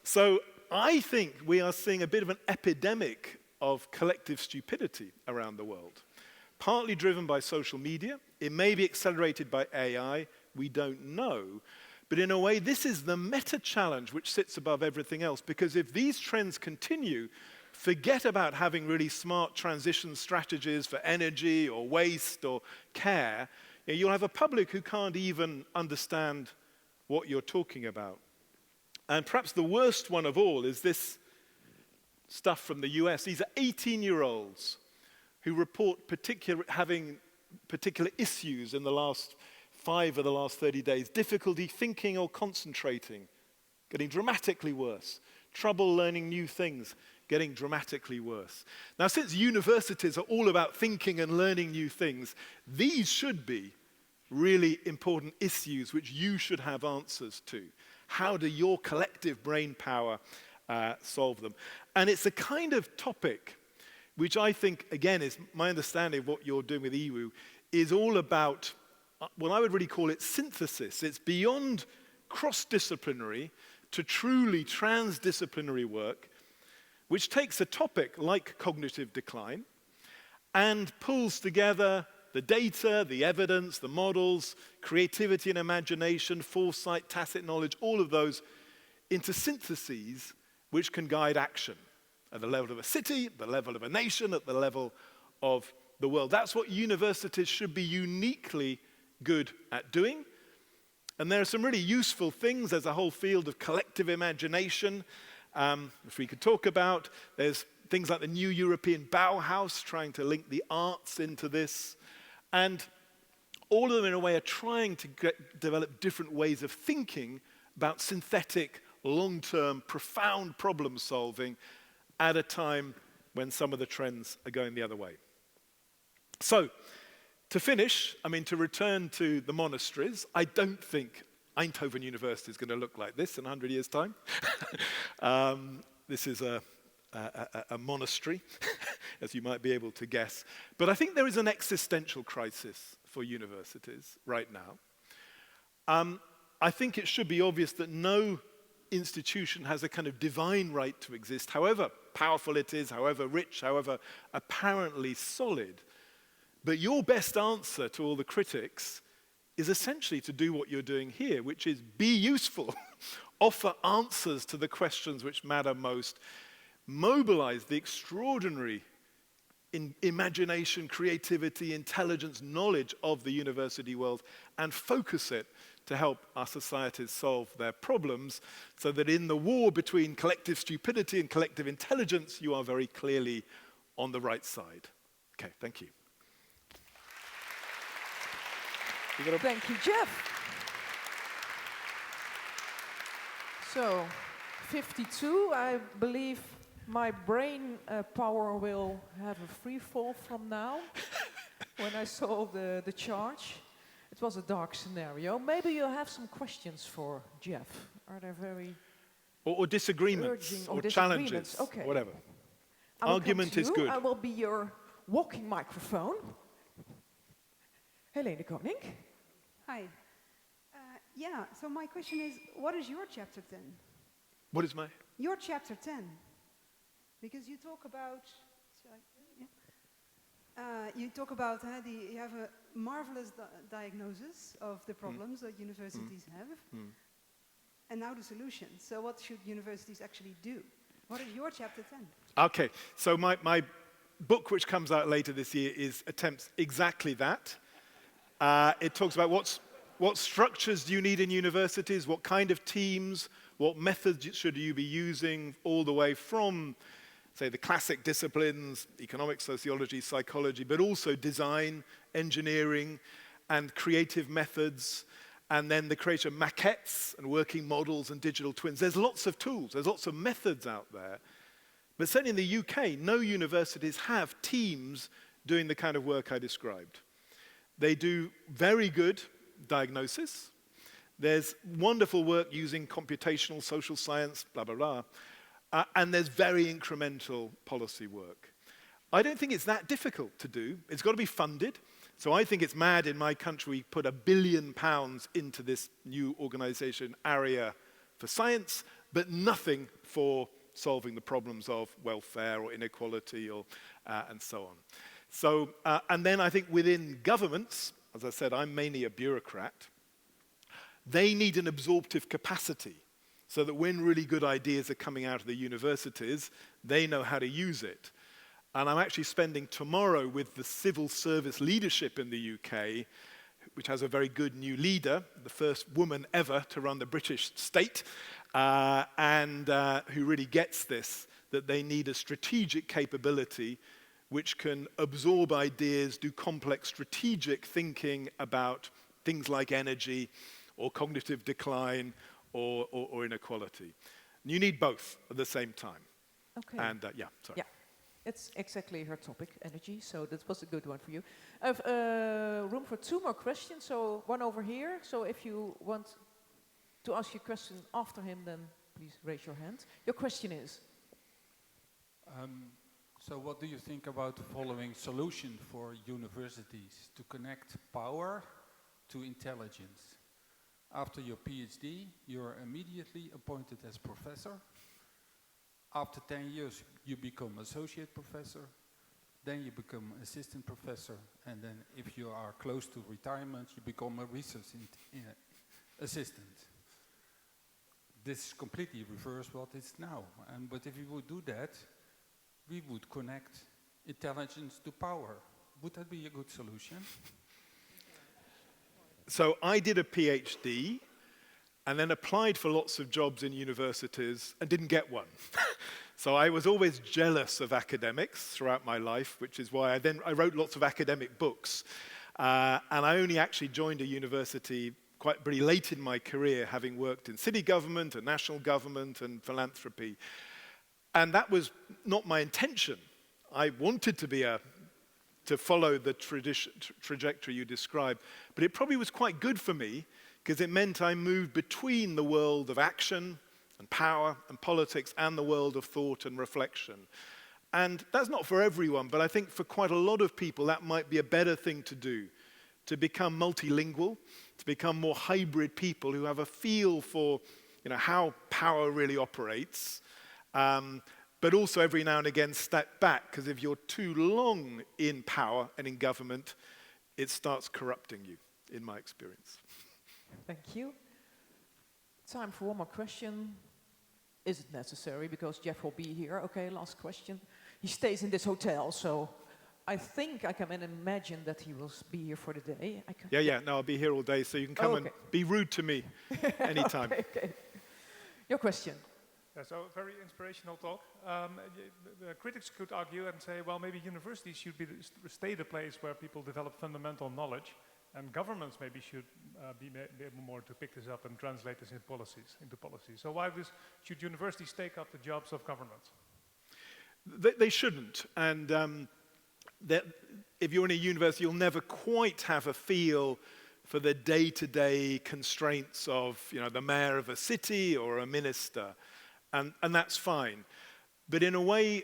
Speaker 4: So I think we are seeing a bit of an epidemic of collective stupidity around the world, partly driven by social media. It may be accelerated by AI. We don't know. But in a way, this is the meta challenge which sits above everything else, because if these trends continue, forget about having really smart transition strategies for energy or waste or care. You'll have a public who can't even understand what you're talking about. And perhaps the worst one of all is this stuff from the US. These are 18-year-olds who report having particular issues in the last 5 of the last 30 days. Difficulty thinking or concentrating, getting dramatically worse. Trouble learning new things, getting dramatically worse. Now, since universities are all about thinking and learning new things, these should be really important issues which you should have answers to. How do your collective brain power solve them? And it's a kind of topic which I think, again, is my understanding of what you're doing with EWUU, is all about what I would really call it synthesis. It's beyond cross-disciplinary to truly transdisciplinary work, which takes a topic like cognitive decline and pulls together the data, the evidence, the models, creativity and imagination, foresight, tacit knowledge, all of those into syntheses which can guide action at the level of a city, at the level of a nation, at the level of the world. That's what universities should be uniquely good at doing. And there are some really useful things. There's a whole field of collective imagination, which we could talk about. There's things like the new European Bauhaus, trying to link the arts into this. And all of them, in a way, are trying to develop different ways of thinking about synthetic, long-term, profound problem-solving at a time when some of the trends are going the other way. So, To finish, to return to the monasteries, I don't think Eindhoven University is going to look like this in 100 years' time. This is a monastery, as you might be able to guess. But I think there is an existential crisis for universities right now. I think it should be obvious that no institution has a kind of divine right to exist, however powerful it is, however rich, however apparently solid. But your best answer to all the critics is essentially to do what you're doing here, which is be useful, offer answers to the questions which matter most, mobilize the extraordinary imagination, creativity, intelligence, knowledge of the university world, and focus it to help our societies solve their problems, so that in the war between collective stupidity and collective intelligence, you are very clearly on the right side. Okay, thank you.
Speaker 2: Thank you, Geoff. So, 52, I believe my brain power will have a free fall from now. When I saw the charge, it was a dark scenario. Maybe you have some questions for Geoff. Are there very
Speaker 4: or disagreements, or challenges,
Speaker 2: okay.
Speaker 4: Whatever.
Speaker 2: Argument
Speaker 4: is good.
Speaker 2: I will be your walking microphone. Cindy de Koning.
Speaker 5: Hi. So my question is, what is your chapter 10?
Speaker 4: What is my?
Speaker 5: Your chapter 10. Because you talk about, you have a marvelous diagnosis of the problems that universities have, and now the solution. So what should universities actually do? What is your chapter 10?
Speaker 4: Okay, so my book, which comes out later this year, attempts exactly that. It talks about what structures do you need in universities, what kind of teams, what methods should you be using, all the way from, say, the classic disciplines, economics, sociology, psychology, but also design, engineering, and creative methods, and then the creation of maquettes and working models and digital twins. There's lots of tools, there's lots of methods out there. But certainly in the UK, no universities have teams doing the kind of work I described. They do very good diagnosis. There's wonderful work using computational social science, blah, blah, blah. And there's very incremental policy work. I don't think it's that difficult to do. It's got to be funded. So I think it's mad in my country we put £1 billion into this new organization, area for science, but nothing for solving the problems of welfare or inequality or, and so on. So, and then I think within governments, as I said, I'm mainly a bureaucrat, they need an absorptive capacity so that when really good ideas are coming out of the universities, they know how to use it. And I'm actually spending tomorrow with the civil service leadership in the UK, which has a very good new leader, the first woman ever to run the British state, and who really gets this, that they need a strategic capability which can absorb ideas, do complex strategic thinking about things like energy or cognitive decline or inequality. And you need both at the same time.
Speaker 2: Okay.
Speaker 4: And sorry.
Speaker 2: Yeah, it's exactly her topic, energy, so that was a good one for you. I have room for 2 more questions, so one over here. So if you want to ask your question after him, then please raise your hand. Your question is?
Speaker 6: So what do you think about the following solution for universities to connect power to intelligence? After your PhD, you're immediately appointed as professor. After 10 years, you become associate professor. Then you become assistant professor. And then if you are close to retirement, you become a research assistant. This is completely reverse what it's now. But if you would do that, we would connect intelligence to power. Would that be a good solution?
Speaker 4: So I did a PhD and then applied for lots of jobs in universities and didn't get one. So I was always jealous of academics throughout my life, which is why I wrote lots of academic books. And I only actually joined a university quite pretty late in my career, having worked in city government and national government and philanthropy. And that was not my intention. I wanted to be a to follow the trajectory you described. But it probably was quite good for me, because it meant I moved between the world of action and power and politics and the world of thought and reflection. And that's not for everyone, but I think for quite a lot of people that might be a better thing to do, to become multilingual, to become more hybrid people who have a feel for how power really operates, but also every now and again step back, because if you're too long in power and in government, it starts corrupting you, in my experience.
Speaker 2: Thank you. Time for one more question. Is it necessary? Because Geoff will be here. Okay, last question. He stays in this hotel, so I think I can imagine that he will be here for the day.
Speaker 4: Yeah, no, I'll be here all day, so you can come and be rude to me anytime.
Speaker 2: Okay. Your question.
Speaker 7: Yeah, so very inspirational talk. The critics could argue and say, well, maybe universities should stay the place where people develop fundamental knowledge, and governments maybe should be able more to pick this up and translate this into policies. So why should universities take up the jobs of governments?
Speaker 4: They shouldn't. And if you're in a university, you'll never quite have a feel for the day-to-day constraints of the mayor of a city or a minister. And that's fine. But in a way,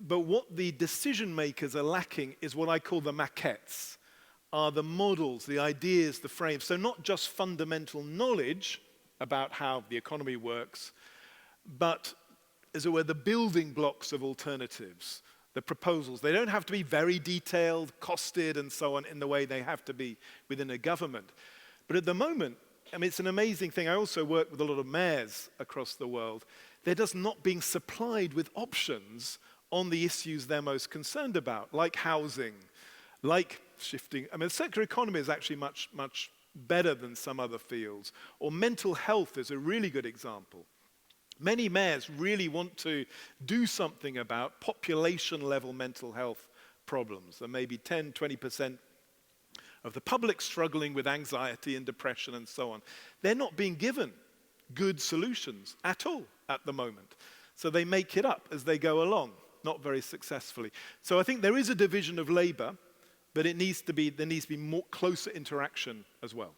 Speaker 4: what the decision makers are lacking is what I call the maquettes, are the models, the ideas, the frames. So not just fundamental knowledge about how the economy works, but, as it were, the building blocks of alternatives, the proposals. They don't have to be very detailed, costed, and so on in the way they have to be within a government. But at the moment, it's an amazing thing. I also work with a lot of mayors across the world. They're just not being supplied with options on the issues they're most concerned about, like housing, like shifting. The circular economy is actually much, much better than some other fields. Or mental health is a really good example. Many mayors really want to do something about population-level mental health problems. There may be 10, 20% of the public struggling with anxiety and depression and so on. They're not being given good solutions at all at the moment. So they make it up as they go along, not very successfully. So I think there is a division of labor, but there needs to be more closer interaction as well.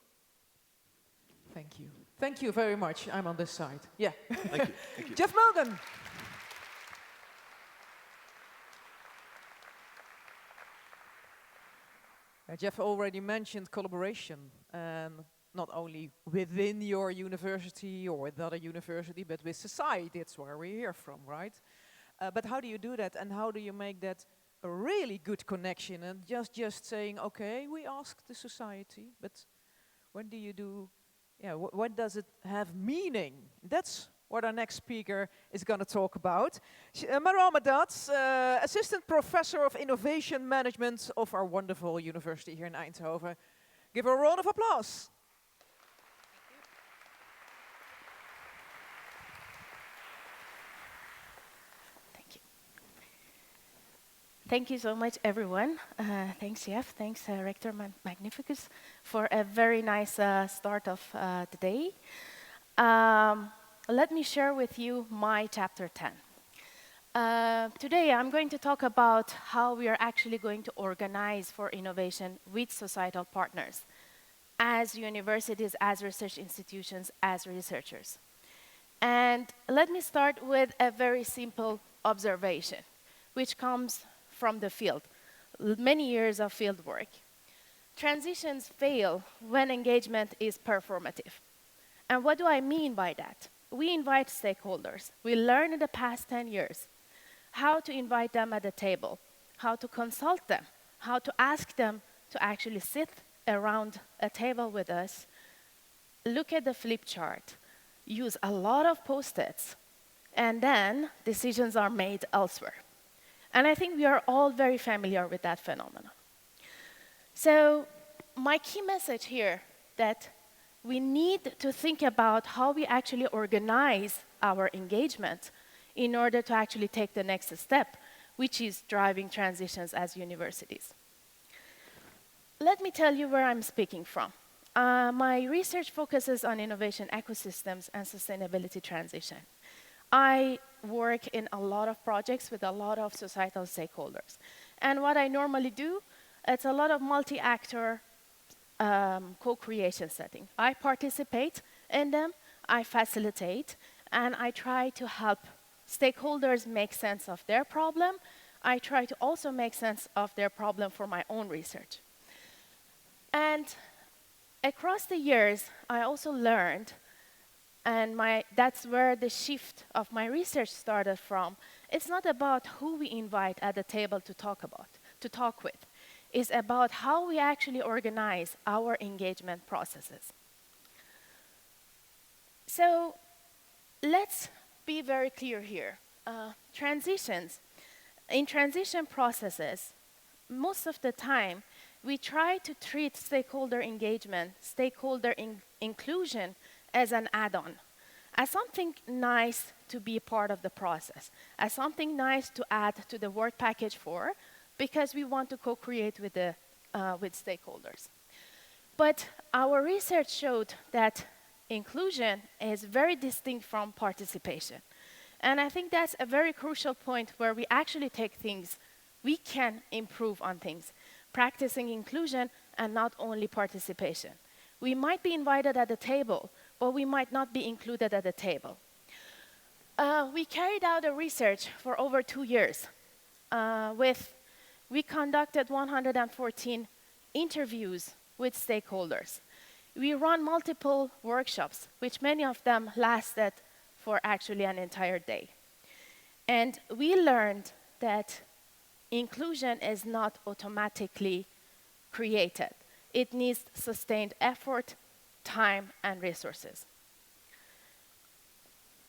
Speaker 2: Thank you. Thank you very much. I'm on this side. Yeah.
Speaker 4: Thank you. Thank you.
Speaker 2: Geoff Mulgan. Geoff already mentioned collaboration, not only within your university or with other university, but with society. That's where we're here from, right? But how do you do that, and how do you make that a really good connection, and just saying, okay, we ask the society, but when do you do, what does it have meaning? That's what our next speaker is going to talk about. Maral Mahdad, Assistant Professor of Innovation Management of our wonderful university here in Eindhoven. Give her a round of applause.
Speaker 8: Thank you so much, everyone. Thanks, Geoff. Thanks, Rector Magnificus, for a very nice start of the day. Let me share with you my chapter 10. Today, I'm going to talk about how we are actually going to organize for innovation with societal partners, as universities, as research institutions, as researchers. And let me start with a very simple observation, which comes from the field, many years of field work. Transitions fail when engagement is performative. And what do I mean by that? We invite stakeholders. We learned in the past 10 years how to invite them at the table, how to consult them, how to ask them to actually sit around a table with us, look at the flip chart, use a lot of post-its, and then decisions are made elsewhere. And I think we are all very familiar with that phenomenon. So my key message here that we need to think about how we actually organize our engagement in order to actually take the next step, which is driving transitions as universities. Let me tell you where I'm speaking from. My research focuses on innovation ecosystems and sustainability transition. I work in a lot of projects with a lot of societal stakeholders. And what I normally do, it's a lot of multi-actor co-creation setting. I participate in them, I facilitate, and I try to help stakeholders make sense of their problem. I try to also make sense of their problem for my own research. And across the years, I also learned, and that's where the shift of my research started from. It's not about who we invite at the table to talk with. It's about how we actually organize our engagement processes. So let's be very clear here. In transition processes, most of the time, we try to treat stakeholder engagement, inclusion as an add-on, as something nice to be part of the process, as something nice to add to the work package for, because we want to co-create with stakeholders. But our research showed that inclusion is very distinct from participation. And I think that's a very crucial point where we actually take things, we can improve on things, practicing inclusion and not only participation. We might be invited at the table, but we might not be included at the table. We carried out a research for over 2 years. We conducted 114 interviews with stakeholders. We ran multiple workshops, which many of them lasted for actually an entire day. And we learned that inclusion is not automatically created. It needs sustained effort, time, and resources.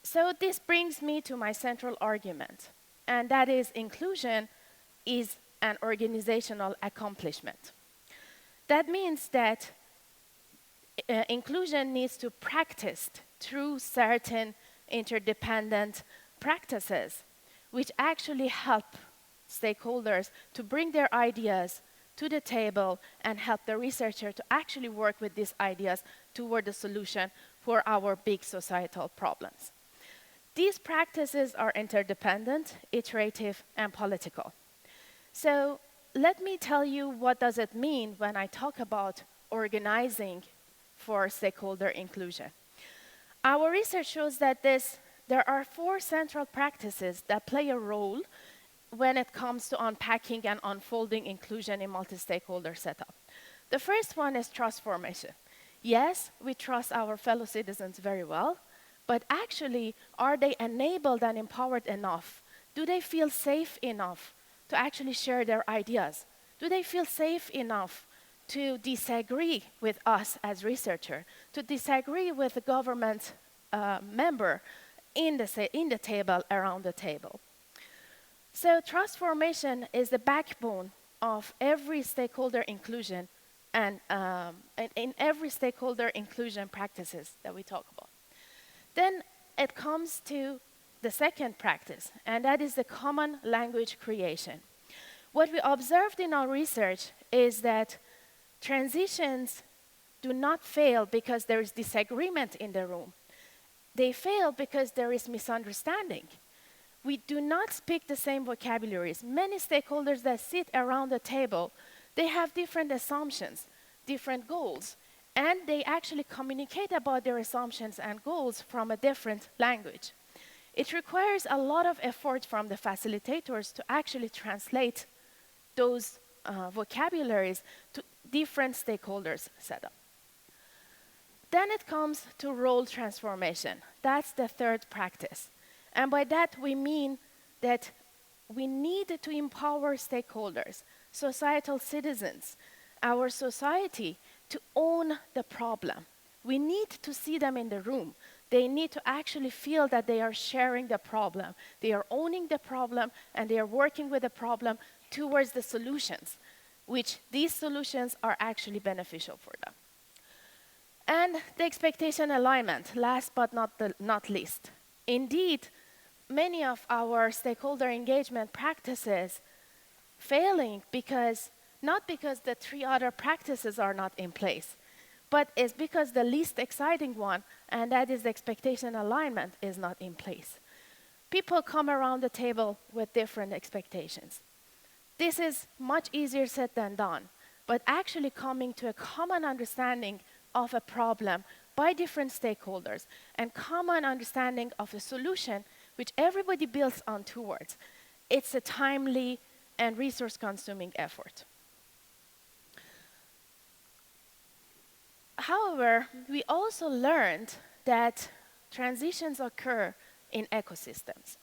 Speaker 8: So this brings me to my central argument, and that is inclusion is an organizational accomplishment. That means that inclusion needs to be practiced through certain interdependent practices, which actually help stakeholders to bring their ideas to the table and help the researcher to actually work with these ideas toward the solution for our big societal problems. These practices are interdependent, iterative, and political. So let me tell you what does it mean when I talk about organizing for stakeholder inclusion. Our research shows that there are 4 central practices that play a role when it comes to unpacking and unfolding inclusion in multi-stakeholder setup. The first one is trust formation. Yes, we trust our fellow citizens very well, but actually, are they enabled and empowered enough? Do they feel safe enough to actually share their ideas? Do they feel safe enough to disagree with us as researchers, to disagree with the government member in the table, around the table? So trust formation is the backbone of every stakeholder inclusion and in every stakeholder inclusion practices that we talk about. Then it comes to the second practice, and that is the common language creation. What we observed in our research is that transitions do not fail because there is disagreement in the room. They fail because there is misunderstanding. We do not speak the same vocabularies. Many stakeholders that sit around the table, they have different assumptions, different goals, and they actually communicate about their assumptions and goals from a different language. It requires a lot of effort from the facilitators to actually translate those vocabularies to different stakeholders' setup. Then it comes to role transformation. That's the third practice. And by that, we mean that we need to empower stakeholders, societal citizens, our society, to own the problem. We need to see them in the room. They need to actually feel that they are sharing the problem. They are owning the problem, and they are working with the problem towards the solutions, which these solutions are actually beneficial for them. And the expectation alignment, last but not least. Indeed, many of our stakeholder engagement practices failing not because the 3 other practices are not in place, but it's because the least exciting one, and that is the expectation alignment, is not in place. People come around the table with different expectations. This is much easier said than done, but actually coming to a common understanding of a problem by different stakeholders and common understanding of a solution which everybody builds on towards, it's a timely and resource-consuming effort. However, we also learned that transitions occur in ecosystems.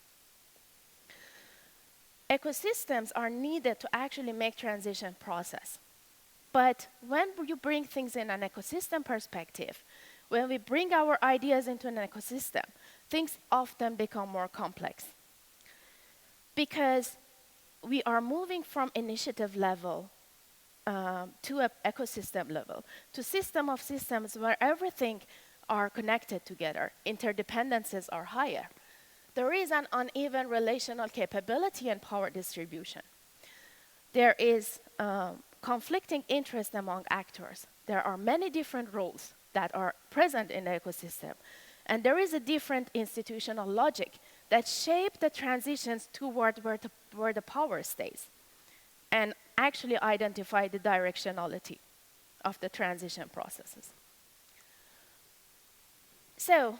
Speaker 8: Ecosystems are needed to actually make transition process. But when you bring things in an ecosystem perspective, when we bring our ideas into an ecosystem, things often become more complex. Because we are moving from initiative level to an ecosystem level, to system of systems where everything are connected together, interdependencies are higher. There is an uneven relational capability and power distribution. There is conflicting interest among actors. There are many different roles that are present in the ecosystem. And there is a different institutional logic that shape the transitions toward where the power stays and actually identify the directionality of the transition processes. So,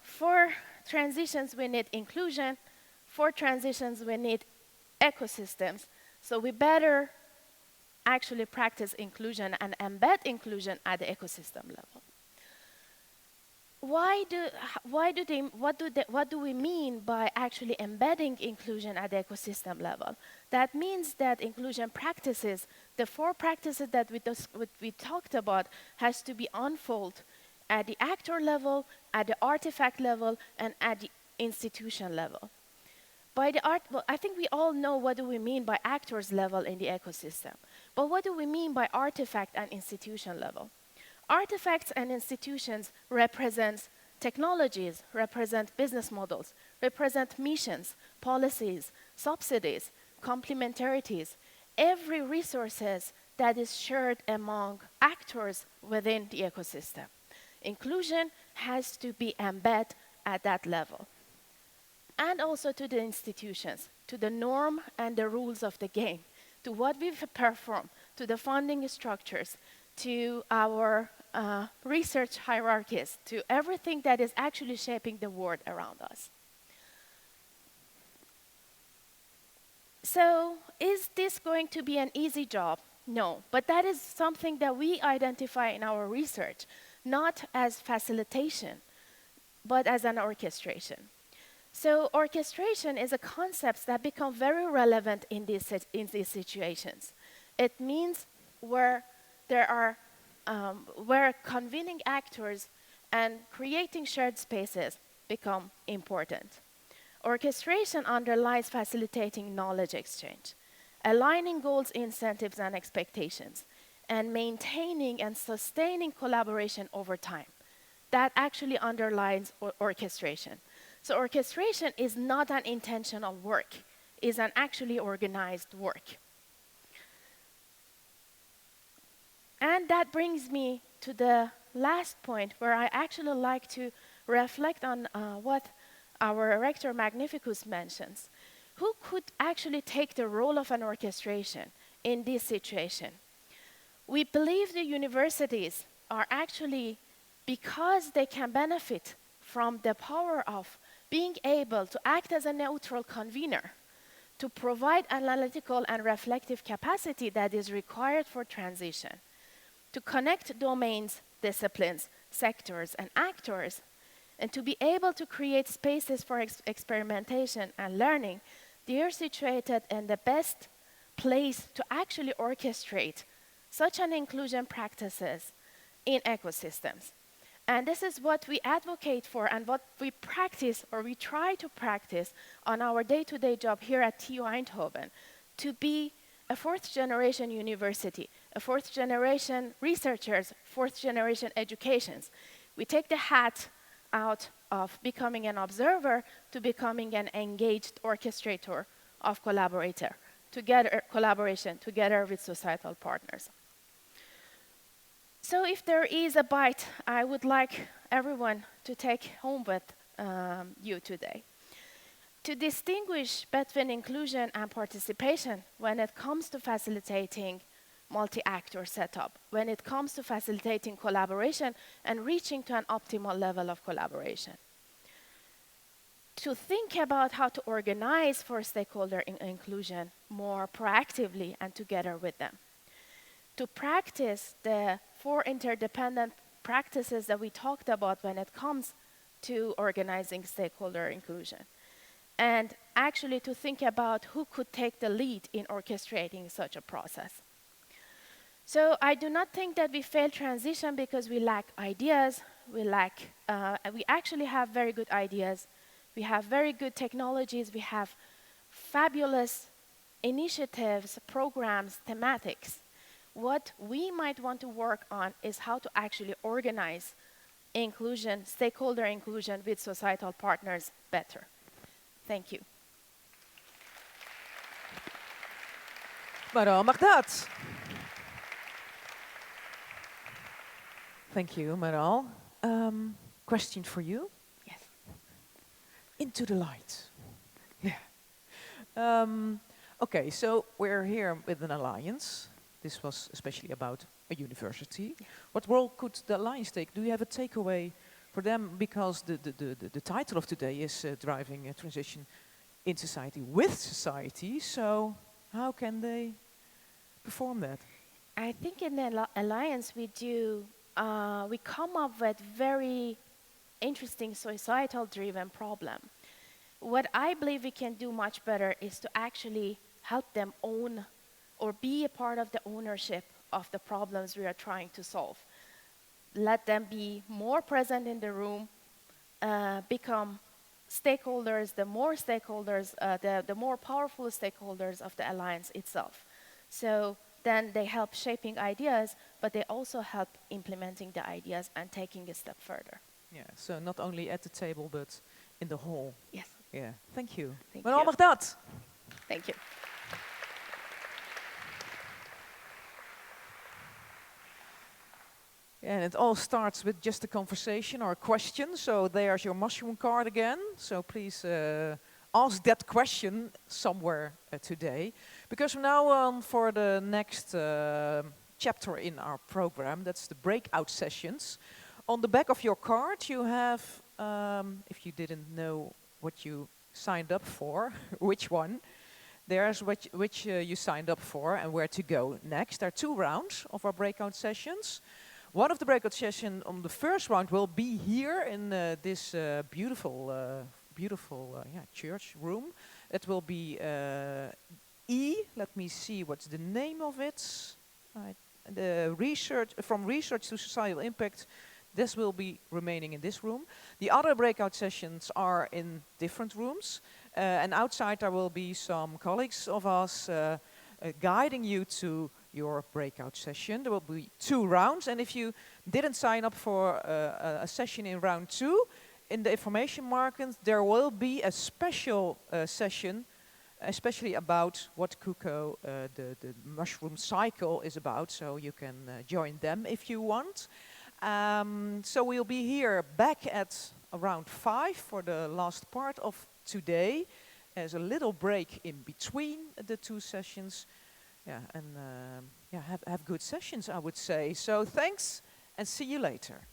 Speaker 8: for transitions, we need inclusion. For transitions, we need ecosystems. So we better actually practice inclusion and embed inclusion at the ecosystem level. What do we mean by actually embedding inclusion at the ecosystem level? That means that inclusion practices, the 4 practices that we talked about, has to be unfolded at the actor level, at the artifact level, and at the institution level. I think we all know what do we mean by actors level in the ecosystem. But what do we mean by artifact and institution level? Artifacts and institutions represent technologies, represent business models, represent missions, policies, subsidies, complementarities, every resources that is shared among actors within the ecosystem. Inclusion has to be embedded at that level. And also to the institutions, to the norm and the rules of the game, to what we perform, to the funding structures, to our research hierarchies, to everything that is actually shaping the world around us. So, is this going to be an easy job? No, but that is something that we identify in our research, not as facilitation, but as an orchestration. So orchestration is a concept that becomes very relevant in these situations. It means where there are where convening actors and creating shared spaces become important. Orchestration underlies facilitating knowledge exchange, aligning goals, incentives, and expectations, and maintaining and sustaining collaboration over time. That actually underlines orchestration. So orchestration is not an intentional work, it's an actually organized work. And that brings me to the last point where I actually like to reflect on what our Rector Magnificus mentions. Who could actually take the role of an orchestration in this situation? We believe the universities are actually, because they can benefit from the power of being able to act as a neutral convener, to provide analytical and reflective capacity that is required for transition, to connect domains, disciplines, sectors, and actors, and to be able to create spaces for experimentation and learning. They are situated in the best place to actually orchestrate such an inclusion practices in ecosystems. And this is what we advocate for and what we practice, or we try to practice on our day-to-day job here at TU Eindhoven, to be a 4th generation university, a 4th generation researchers, 4th generation educations. We take the hat out of becoming an observer to becoming an engaged orchestrator of collaboration together with societal partners. So if there is a bite I would like everyone to take home with you today. To distinguish between inclusion and participation when it comes to facilitating multi-actor setup, when it comes to facilitating collaboration and reaching to an optimal level of collaboration. To think about how to organize for stakeholder inclusion more proactively and together with them. To practice the 4 interdependent practices that we talked about when it comes to organizing stakeholder inclusion. And actually to think about who could take the lead in orchestrating such a process. So I do not think that we failed transition because we lack ideas. We actually have very good ideas. We have very good technologies. We have fabulous initiatives, programs, thematics. What we might want to work on is how to actually organize inclusion, stakeholder inclusion with societal partners better. Thank you.
Speaker 2: Maral Mahdad. Thank you, Maral. Question for you.
Speaker 8: Yes.
Speaker 2: Into the light. Yeah. Okay, so we're here with an alliance. This was especially about a university.
Speaker 8: Yeah.
Speaker 2: What role could the alliance take? Do you have a takeaway for them? Because the title of today is Driving a Transition in Society with Society. So how can they perform that?
Speaker 8: I think in the alliance we come up with very interesting societal-driven problem. What I believe we can do much better is to actually help them own or be a part of the ownership of the problems we are trying to solve. Let them be more present in the room, become stakeholders, the more powerful stakeholders of the alliance itself. So then they help shaping ideas, but they also help implementing the ideas and taking a step further.
Speaker 2: Yeah, so not only at the table, but in the hall.
Speaker 8: Yes.
Speaker 2: Yeah, thank you.
Speaker 8: Thank
Speaker 2: Maral
Speaker 8: you.
Speaker 2: Mahdad.
Speaker 8: Thank you.
Speaker 2: And it all starts with just a conversation or a question. So there's your mushroom card again. So please ask that question somewhere today. Because from now on, for the next chapter in our program, that's the breakout sessions. On the back of your card, you have, if you didn't know what you signed up for, which one, there's which you signed up for and where to go next. There are 2 rounds of our breakout sessions. One of the breakout sessions on the first round will be here in this beautiful church room. It will be let me see what's the name of it. The research, from research to societal impact, this will be remaining in this room. The other breakout sessions are in different rooms. And outside there will be some colleagues of us guiding you to your breakout session. There will be 2 rounds, and if you didn't sign up for a session in round 2, in the information market there will be a special session, especially about what KUKO, the mushroom cycle, is about, so you can join them if you want. So we'll be here back at around 5 for the last part of today. There's a little break in between the 2 sessions. Yeah, and have good sessions, I would say. So thanks, and see you later.